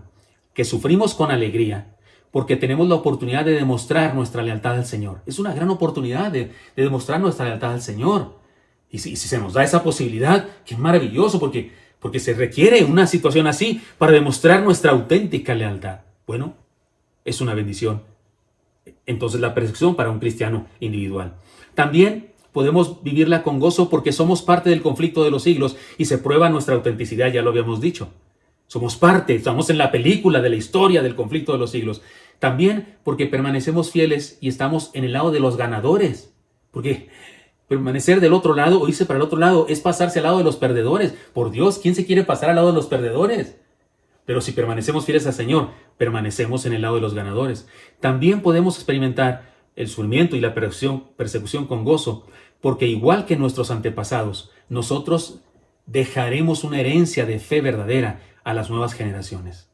Speaker 7: que sufrimos con alegría porque tenemos la oportunidad de demostrar nuestra lealtad al Señor. Es una gran oportunidad de demostrar nuestra lealtad al Señor. Y si se nos da esa posibilidad, qué maravilloso, porque se requiere una situación así para demostrar nuestra auténtica lealtad. Bueno, es una bendición. Entonces la persecución para un cristiano individual. También podemos vivirla con gozo porque somos parte del conflicto de los siglos y se prueba nuestra autenticidad, ya lo habíamos dicho. Somos parte, estamos en la película de la historia del conflicto de los siglos. También porque permanecemos fieles y estamos en el lado de los ganadores. Porque permanecer del otro lado o irse para el otro lado es pasarse al lado de los perdedores. Por Dios, ¿quién se quiere pasar al lado de los perdedores? Pero si permanecemos fieles al Señor, permanecemos en el lado de los ganadores. También podemos experimentar el sufrimiento y la persecución con gozo, porque igual que nuestros antepasados, nosotros dejaremos una herencia de fe verdadera a las nuevas generaciones.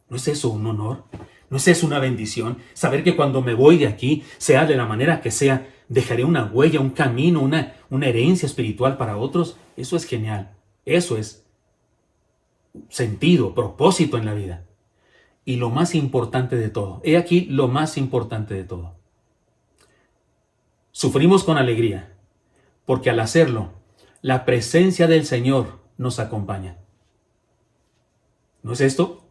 Speaker 7: ¿No es eso un honor? ¿No es eso una bendición? Saber que cuando me voy de aquí, sea de la manera que sea, dejaré una huella, un camino, una herencia espiritual para otros. Eso es genial. Eso es sentido, propósito en la vida. Y lo más importante de todo, he aquí lo más importante de todo. Sufrimos con alegría, porque al hacerlo, la presencia del Señor nos acompaña. ¿No es esto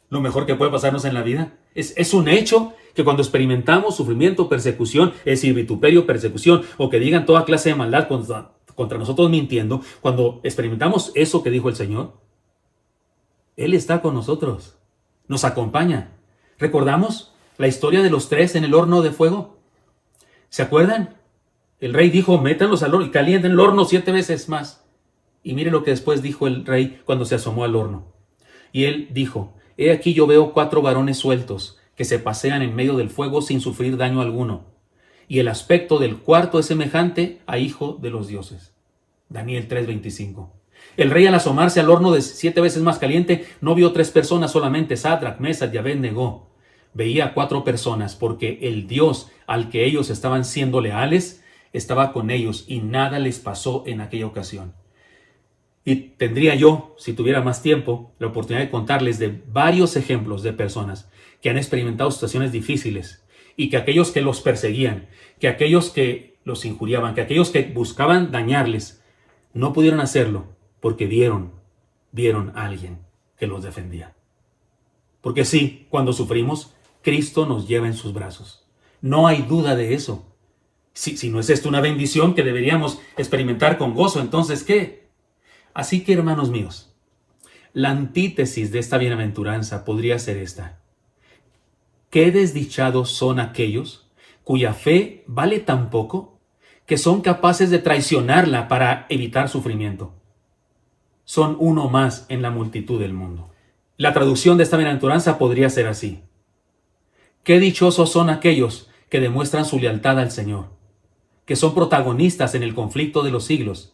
Speaker 7: lo mejor que puede pasarnos en la vida? Es un hecho que cuando experimentamos sufrimiento, persecución, es decir, vituperio, persecución, o que digan toda clase de maldad contra nosotros mintiendo, cuando experimentamos eso que dijo el Señor, Él está con nosotros, nos acompaña. ¿Recordamos la historia de los 3 en el horno de fuego? ¿Se acuerdan? El rey dijo, métanlos al horno y calienten el horno 7 veces más. Y mire lo que después dijo el rey cuando se asomó al horno. Y él dijo, he aquí yo veo 4 varones sueltos que se pasean en medio del fuego sin sufrir daño alguno. Y el aspecto del cuarto es semejante a hijo de los dioses. Daniel 3:25. El rey, al asomarse al horno de 7 veces más caliente, no vio 3 personas solamente, Sadrac, Mesach y Abed-Negó. Veía 4 personas, porque el Dios al que ellos estaban siendo leales estaba con ellos y nada les pasó en aquella ocasión. Y tendría yo, si tuviera más tiempo, la oportunidad de contarles de varios ejemplos de personas que han experimentado situaciones difíciles y que aquellos que los perseguían, que aquellos que los injuriaban, que aquellos que buscaban dañarles, no pudieron hacerlo porque vieron a alguien que los defendía. Porque sí, cuando sufrimos, Cristo nos lleva en sus brazos. No hay duda de eso. Si no es esto una bendición que deberíamos experimentar con gozo, entonces ¿qué? Así que, hermanos míos, la antítesis de esta bienaventuranza podría ser esta. Qué desdichados son aquellos cuya fe vale tan poco que son capaces de traicionarla para evitar sufrimiento. Son uno más en la multitud del mundo. La traducción de esta bienaventuranza podría ser así. Qué dichosos son aquellos que demuestran su lealtad al Señor, que son protagonistas en el conflicto de los siglos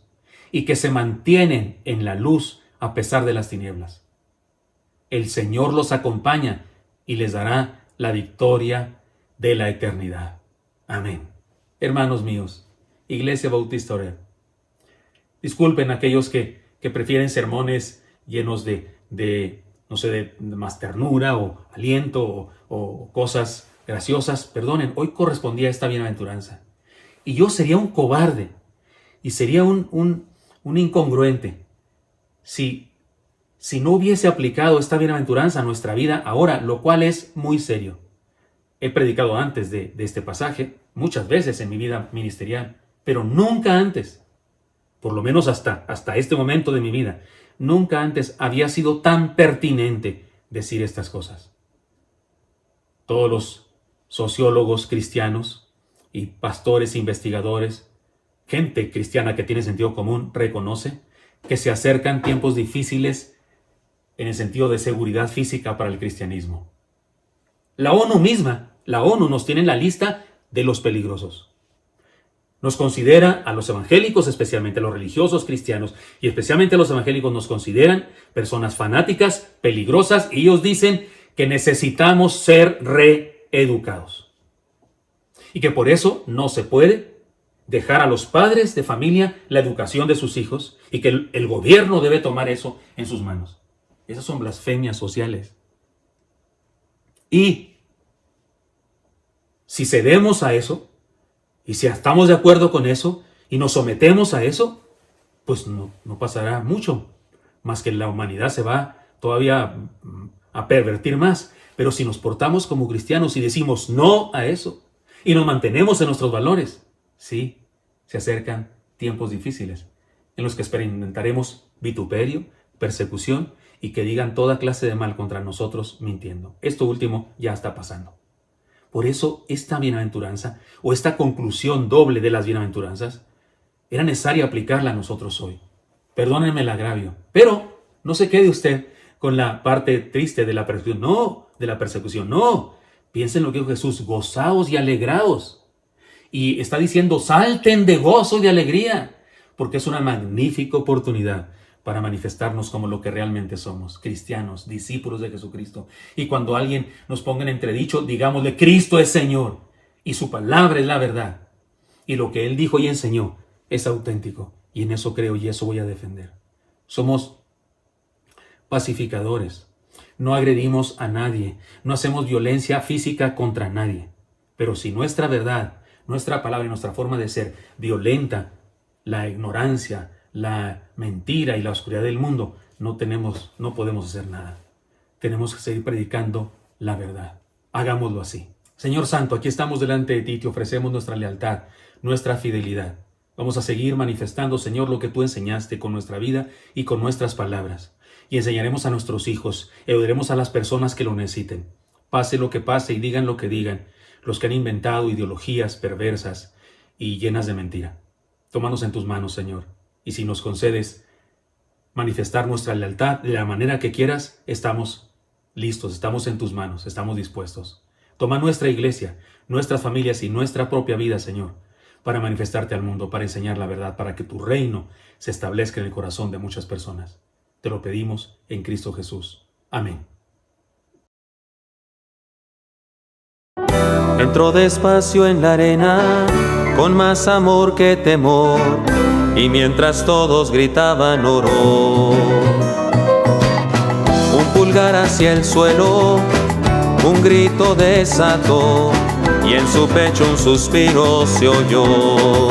Speaker 7: y que se mantienen en la luz a pesar de las tinieblas. El Señor los acompaña y les dará la victoria de la eternidad. Amén. Hermanos míos, Iglesia Bautista Oreb, disculpen aquellos que prefieren sermones llenos de más ternura o aliento o cosas graciosas. Perdonen, hoy correspondía a esta bienaventuranza. Y yo sería un cobarde y sería un incongruente si no hubiese aplicado esta bienaventuranza a nuestra vida ahora, lo cual es muy serio. He predicado antes de este pasaje muchas veces en mi vida ministerial, pero nunca antes, por lo menos hasta este momento de mi vida, nunca antes había sido tan pertinente decir estas cosas. Todos los sociólogos cristianos y pastores, investigadores, gente cristiana que tiene sentido común, reconoce que se acercan tiempos difíciles en el sentido de seguridad física para el cristianismo. La ONU nos tiene en la lista de los peligrosos. Nos considera a los evangélicos, especialmente a los religiosos cristianos, y especialmente a los evangélicos nos consideran personas fanáticas, peligrosas, y ellos dicen que necesitamos ser reeducados. Y que por eso no se puede dejar a los padres de familia la educación de sus hijos y que el gobierno debe tomar eso en sus manos. Esas son blasfemias sociales. Y si cedemos a eso, y si estamos de acuerdo con eso, y nos sometemos a eso, pues no pasará mucho, más que la humanidad se va todavía a pervertir más. Pero si nos portamos como cristianos y decimos no a eso, y nos mantenemos en nuestros valores, sí, se acercan tiempos difíciles, en los que experimentaremos vituperio, persecución, y que digan toda clase de mal contra nosotros mintiendo. Esto último ya está pasando. Por eso esta bienaventuranza, o esta conclusión doble de las bienaventuranzas, era necesario aplicarla a nosotros hoy. Perdónenme el agravio, pero no se quede usted con la parte triste de la persecución. No, piensen lo que dijo Jesús, gozaos y alegraos. Y está diciendo, salten de gozo y de alegría, porque es una magnífica oportunidad para manifestarnos como lo que realmente somos, cristianos, discípulos de Jesucristo. Y cuando alguien nos ponga en entredicho, digámosle, Cristo es Señor, y su palabra es la verdad. Y lo que Él dijo y enseñó es auténtico, y en eso creo y eso voy a defender. Somos pacificadores, no agredimos a nadie, no hacemos violencia física contra nadie. Pero si nuestra verdad, nuestra palabra y nuestra forma de ser violenta la ignorancia, la mentira y la oscuridad del mundo, no podemos hacer nada. Tenemos que seguir predicando la verdad. Hagámoslo así. Señor Santo, aquí estamos delante de ti, te ofrecemos nuestra lealtad, nuestra fidelidad. Vamos a seguir manifestando, Señor, lo que tú enseñaste con nuestra vida y con nuestras palabras. Y enseñaremos a nuestros hijos, ayudaremos a las personas que lo necesiten. Pase lo que pase y digan lo que digan, los que han inventado ideologías perversas y llenas de mentira. Tómanos en tus manos, Señor, y si nos concedes manifestar nuestra lealtad de la manera que quieras, estamos listos, estamos en tus manos, estamos dispuestos. Toma nuestra iglesia, nuestras familias y nuestra propia vida, Señor, para manifestarte al mundo, para enseñar la verdad, para que tu reino se establezca en el corazón de muchas personas. Te lo pedimos en Cristo Jesús. Amén.
Speaker 12: Entró despacio en la arena, con más amor que temor, y mientras todos gritaban oró. Un pulgar hacia el suelo, un grito desató, y en su pecho un suspiro se oyó.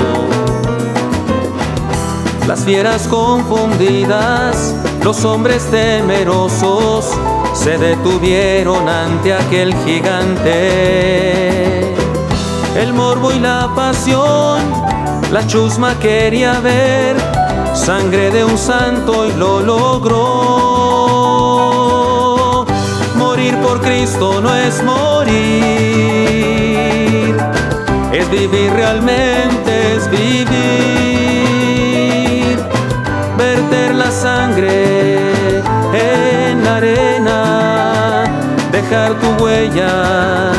Speaker 12: Las fieras confundidas, los hombres temerosos, se detuvieron ante aquel gigante. El morbo y la pasión, la chusma quería ver sangre de un santo y lo logró. Morir por Cristo no es morir, es vivir realmente, es vivir. Verter la sangre en la arena, dejar tu huella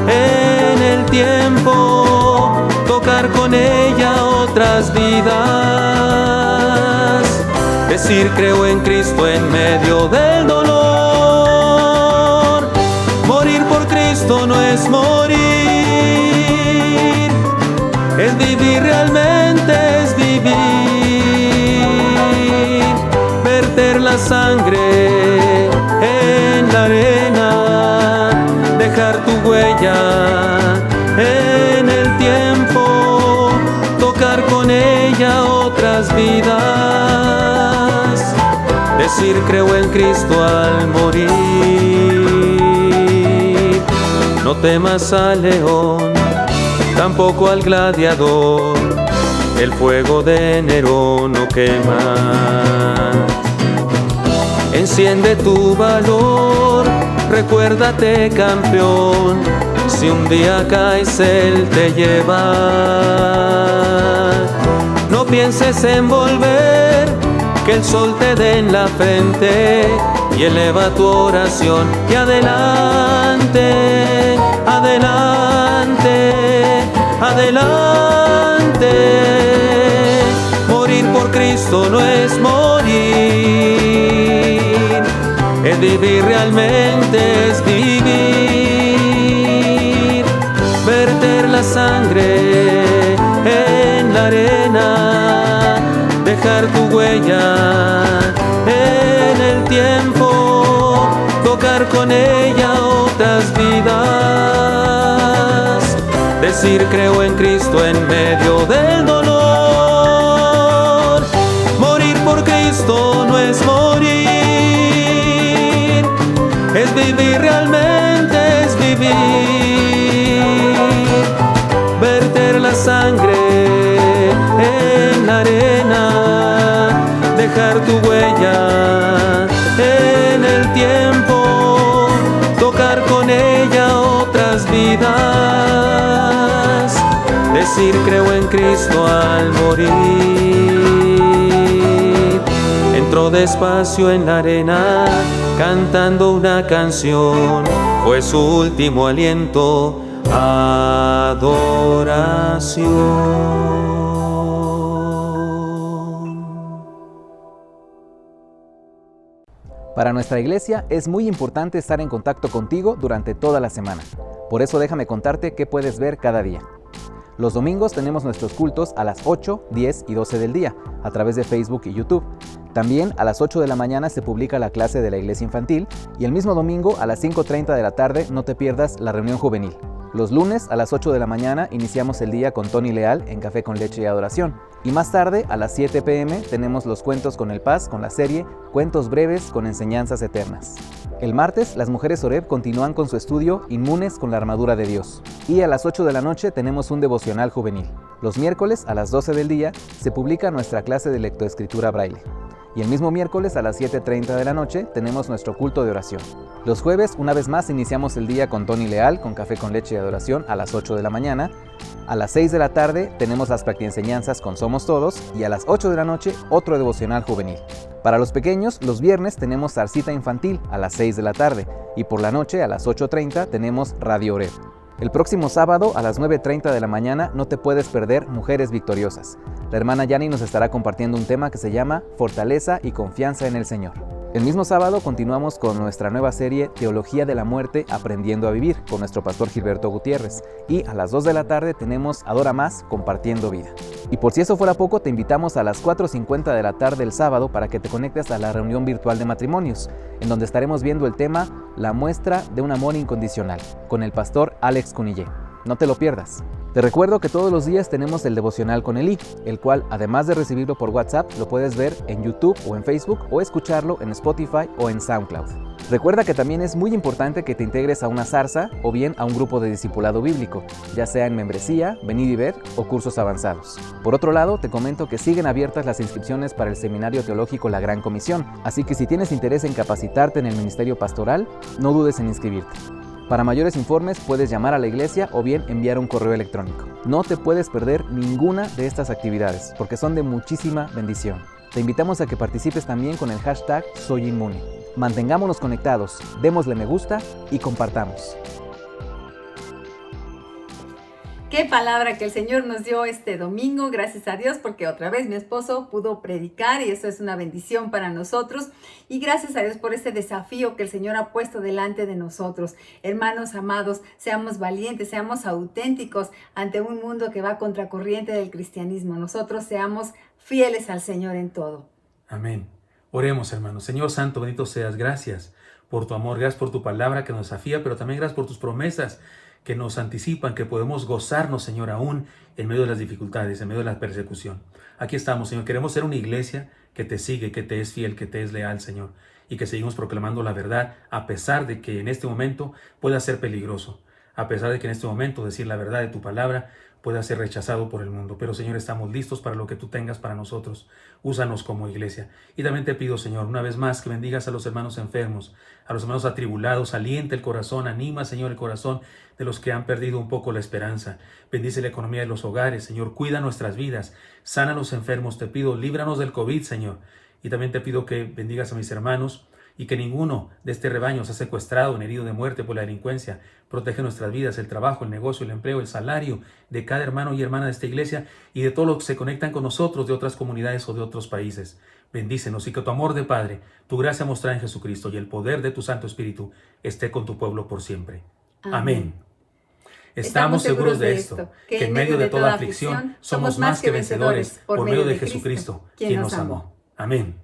Speaker 12: en el tiempo, tocar con ella otras vidas, decir creo en Cristo en medio del dolor. Morir por Cristo no es morir, es vivir realmente, es vivir. Verter la sangre en la arena, dejar tu huella en el tiempo, tocar con ella otras vidas, decir creo en Cristo al morir. No temas al león, tampoco al gladiador, el fuego de enero no quema. Enciende tu valor, recuérdate campeón, si un día caes Él te lleva. No pienses en volver, que el sol te dé en la frente y eleva tu oración. Y adelante, adelante, adelante. Morir por Cristo no es morir, es vivir realmente, es vivir. Verter la sangre en la arena, dejar tu huella en el tiempo, tocar con ella otras vidas, decir creo en Cristo en medio del dolor. Morir por Cristo no es morir, es vivir realmente, es vivir. Verter la sangre en la arena, dejar tu huella en el tiempo, tocar con ella otras vidas, decir creo en Cristo al morir. Entró despacio en la arena, cantando una canción, fue su último aliento, adoración.
Speaker 9: Para nuestra iglesia es muy importante estar en contacto contigo durante toda la semana. Por eso déjame contarte qué puedes ver cada día. Los domingos tenemos nuestros cultos a las 8, 10 y 12 del día, a través de Facebook y YouTube. También a las 8 de la mañana se publica la clase de la iglesia infantil y el mismo domingo a las 5:30 de la tarde no te pierdas la reunión juvenil. Los lunes a las 8 de la mañana iniciamos el día con Tony Leal en Café con Leche y Adoración. Y más tarde, a las 7 p.m., tenemos los Cuentos con el Paz con la serie Cuentos breves con enseñanzas eternas. El martes, las mujeres Oreb continúan con su estudio Inmunes con la armadura de Dios. Y a las 8 de la noche tenemos un devocional juvenil. Los miércoles, a las 12 del día, se publica nuestra clase de lectoescritura braille. Y el mismo miércoles a las 7:30 de la noche tenemos nuestro culto de oración. Los jueves, una vez más, iniciamos el día con Tony Leal, con Café con Leche y Adoración a las 8 de la mañana. A las 6 de la tarde tenemos las practienseñanzas con Somos Todos y a las 8 de la noche otro devocional juvenil. Para los pequeños, los viernes tenemos Zarcita Infantil a las 6 de la tarde y por la noche a las 8:30 tenemos Radio Oreb. El próximo sábado a las 9:30 de la mañana no te puedes perder Mujeres Victoriosas. La hermana Yani nos estará compartiendo un tema que se llama Fortaleza y Confianza en el Señor. El mismo sábado continuamos con nuestra nueva serie Teología de la Muerte Aprendiendo a Vivir con nuestro pastor Gilberto Gutiérrez. Y a las 2 de la tarde tenemos Adora Más Compartiendo Vida. Y por si eso fuera poco, te invitamos a las 4:50 de la tarde el sábado para que te conectes a la reunión virtual de matrimonios, en donde estaremos viendo el tema La muestra de un amor incondicional, con el pastor Alex Cunillé. No te lo pierdas. Te recuerdo que todos los días tenemos el devocional con Elí, el cual, además de recibirlo por WhatsApp, lo puedes ver en YouTube o en Facebook o escucharlo en Spotify o en SoundCloud. Recuerda que también es muy importante que te integres a una zarza o bien a un grupo de discipulado bíblico, ya sea en membresía, venid y ver o cursos avanzados. Por otro lado, te comento que siguen abiertas las inscripciones para el Seminario Teológico La Gran Comisión, así que si tienes interés en capacitarte en el ministerio pastoral, no dudes en inscribirte. Para mayores informes puedes llamar a la iglesia o bien enviar un correo electrónico. No te puedes perder ninguna de estas actividades porque son de muchísima bendición. Te invitamos a que participes también con el hashtag #SoyInmune. Mantengámonos conectados, démosle me gusta y compartamos.
Speaker 6: Qué palabra que el Señor nos dio este domingo, gracias a Dios, porque otra vez mi esposo pudo predicar y eso es una bendición para nosotros. Y gracias a Dios por este desafío que el Señor ha puesto delante de nosotros. Hermanos amados, seamos valientes, seamos auténticos ante un mundo que va contracorriente del cristianismo. Nosotros seamos fieles al Señor en todo.
Speaker 7: Amén. Oremos, hermanos. Señor Santo, bendito seas. Gracias por tu amor, gracias por tu palabra que nos desafía, pero también gracias por tus promesas que nos anticipan, que podemos gozarnos, Señor, aún en medio de las dificultades, en medio de la persecución. Aquí estamos, Señor. Queremos ser una iglesia que te sigue, que te es fiel, que te es leal, Señor, y que seguimos proclamando la verdad, a pesar de que en este momento pueda ser peligroso, a pesar de que en este momento decir la verdad de tu palabra pueda ser rechazado por el mundo. Pero, Señor, estamos listos para lo que tú tengas para nosotros. Úsanos como iglesia. Y también te pido, Señor, una vez más que bendigas a los hermanos enfermos, a los hermanos atribulados. Alienta el corazón, anima, Señor, el corazón de los que han perdido un poco la esperanza. Bendice la economía de los hogares, Señor. Cuida nuestras vidas. Sana a los enfermos. Te pido, líbranos del COVID, Señor. Y también te pido que bendigas a mis hermanos y que ninguno de este rebaño sea secuestrado ni herido de muerte por la delincuencia. Protege nuestras vidas, el trabajo, el negocio, el empleo, el salario de cada hermano y hermana de esta iglesia y de todos los que se conectan con nosotros de otras comunidades o de otros países. Bendícenos y que tu amor de Padre, tu gracia mostrada en Jesucristo y el poder de tu Santo Espíritu esté con tu pueblo por siempre. Amén. Estamos seguros de esto, que en medio de toda aflicción somos más que vencedores por medio de Jesucristo, quien nos amó. Amén.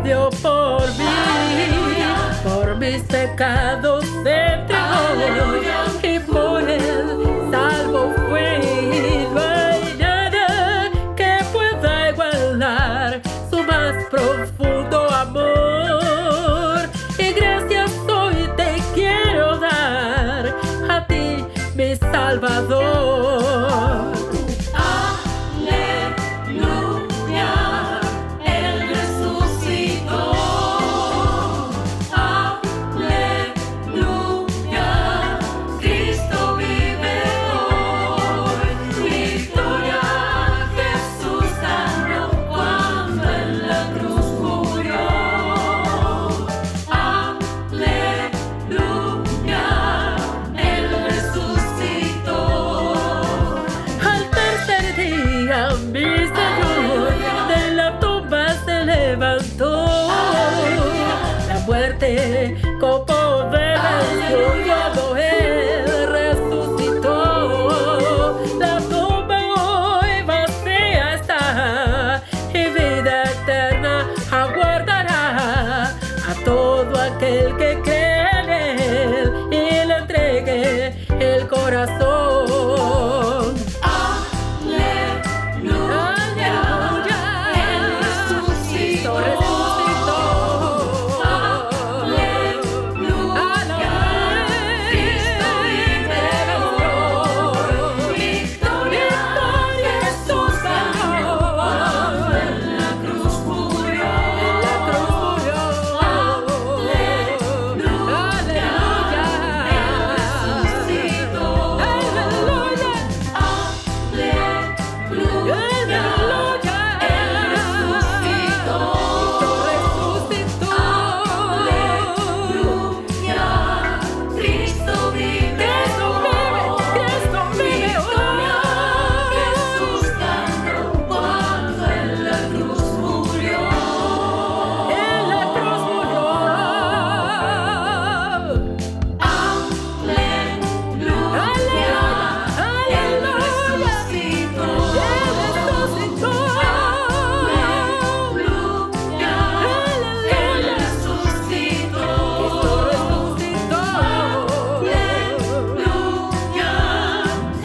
Speaker 5: Dio por mí, por mis pecados se entregó y por
Speaker 13: más profundo amor. Y gracias hoy te quiero dar a ti, mi Salvador.
Speaker 5: Aleluya, Él resucitó. Aleluya, Cristo vive hoy. Victoria Jesús ganó cuando en la cruz murió. Aleluya, Él resucitó.
Speaker 13: Al tercer día mi Señor de la tumba se levantó. La muerte con poder venció cuando Él resucitó. La tumba hoy vacía está y vida eterna aguardará a todo aquel que cree en Él y le entregue el corazón.
Speaker 5: Aleluya, Él resucitó. Aleluya, Cristo vive hoy. Victoria Jesús ganó cuando en la cruz murió. Aleluya, Él resucitó. Aleluya, Él resucitó. Aleluya, Cristo vive hoy. Victoria Jesús ganó cuando en la cruz murió. Aleluya, Él resucitó. Aleluya, Él resucitó. Aleluya,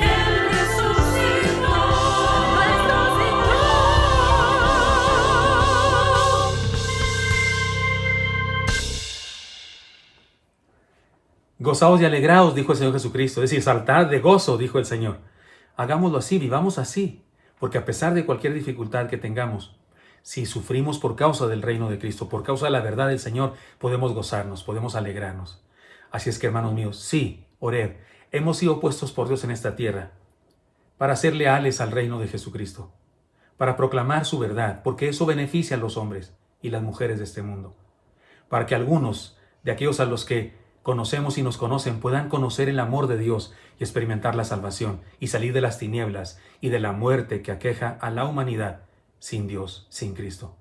Speaker 5: Él resucitó.
Speaker 7: Gozaos y alegraos, dijo el Señor Jesucristo. Es decir, saltad de gozo, dijo el Señor. Hagámoslo así, vivamos así. Porque a pesar de cualquier dificultad que tengamos, si sufrimos por causa del reino de Cristo, por causa de la verdad del Señor, podemos gozarnos, podemos alegrarnos. Así es que, hermanos míos, sí, orad, hemos sido puestos por Dios en esta tierra para ser leales al reino de Jesucristo, para proclamar su verdad, porque eso beneficia a los hombres y las mujeres de este mundo, para que algunos de aquellos a los que conocemos y nos conocen puedan conocer el amor de Dios y experimentar la salvación y salir de las tinieblas y de la muerte que aqueja a la humanidad sin Dios, sin Cristo.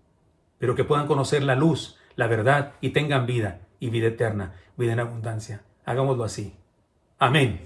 Speaker 7: Pero que puedan conocer la luz, la verdad y tengan vida y vida eterna, vida en abundancia. Hagámoslo así. Amén.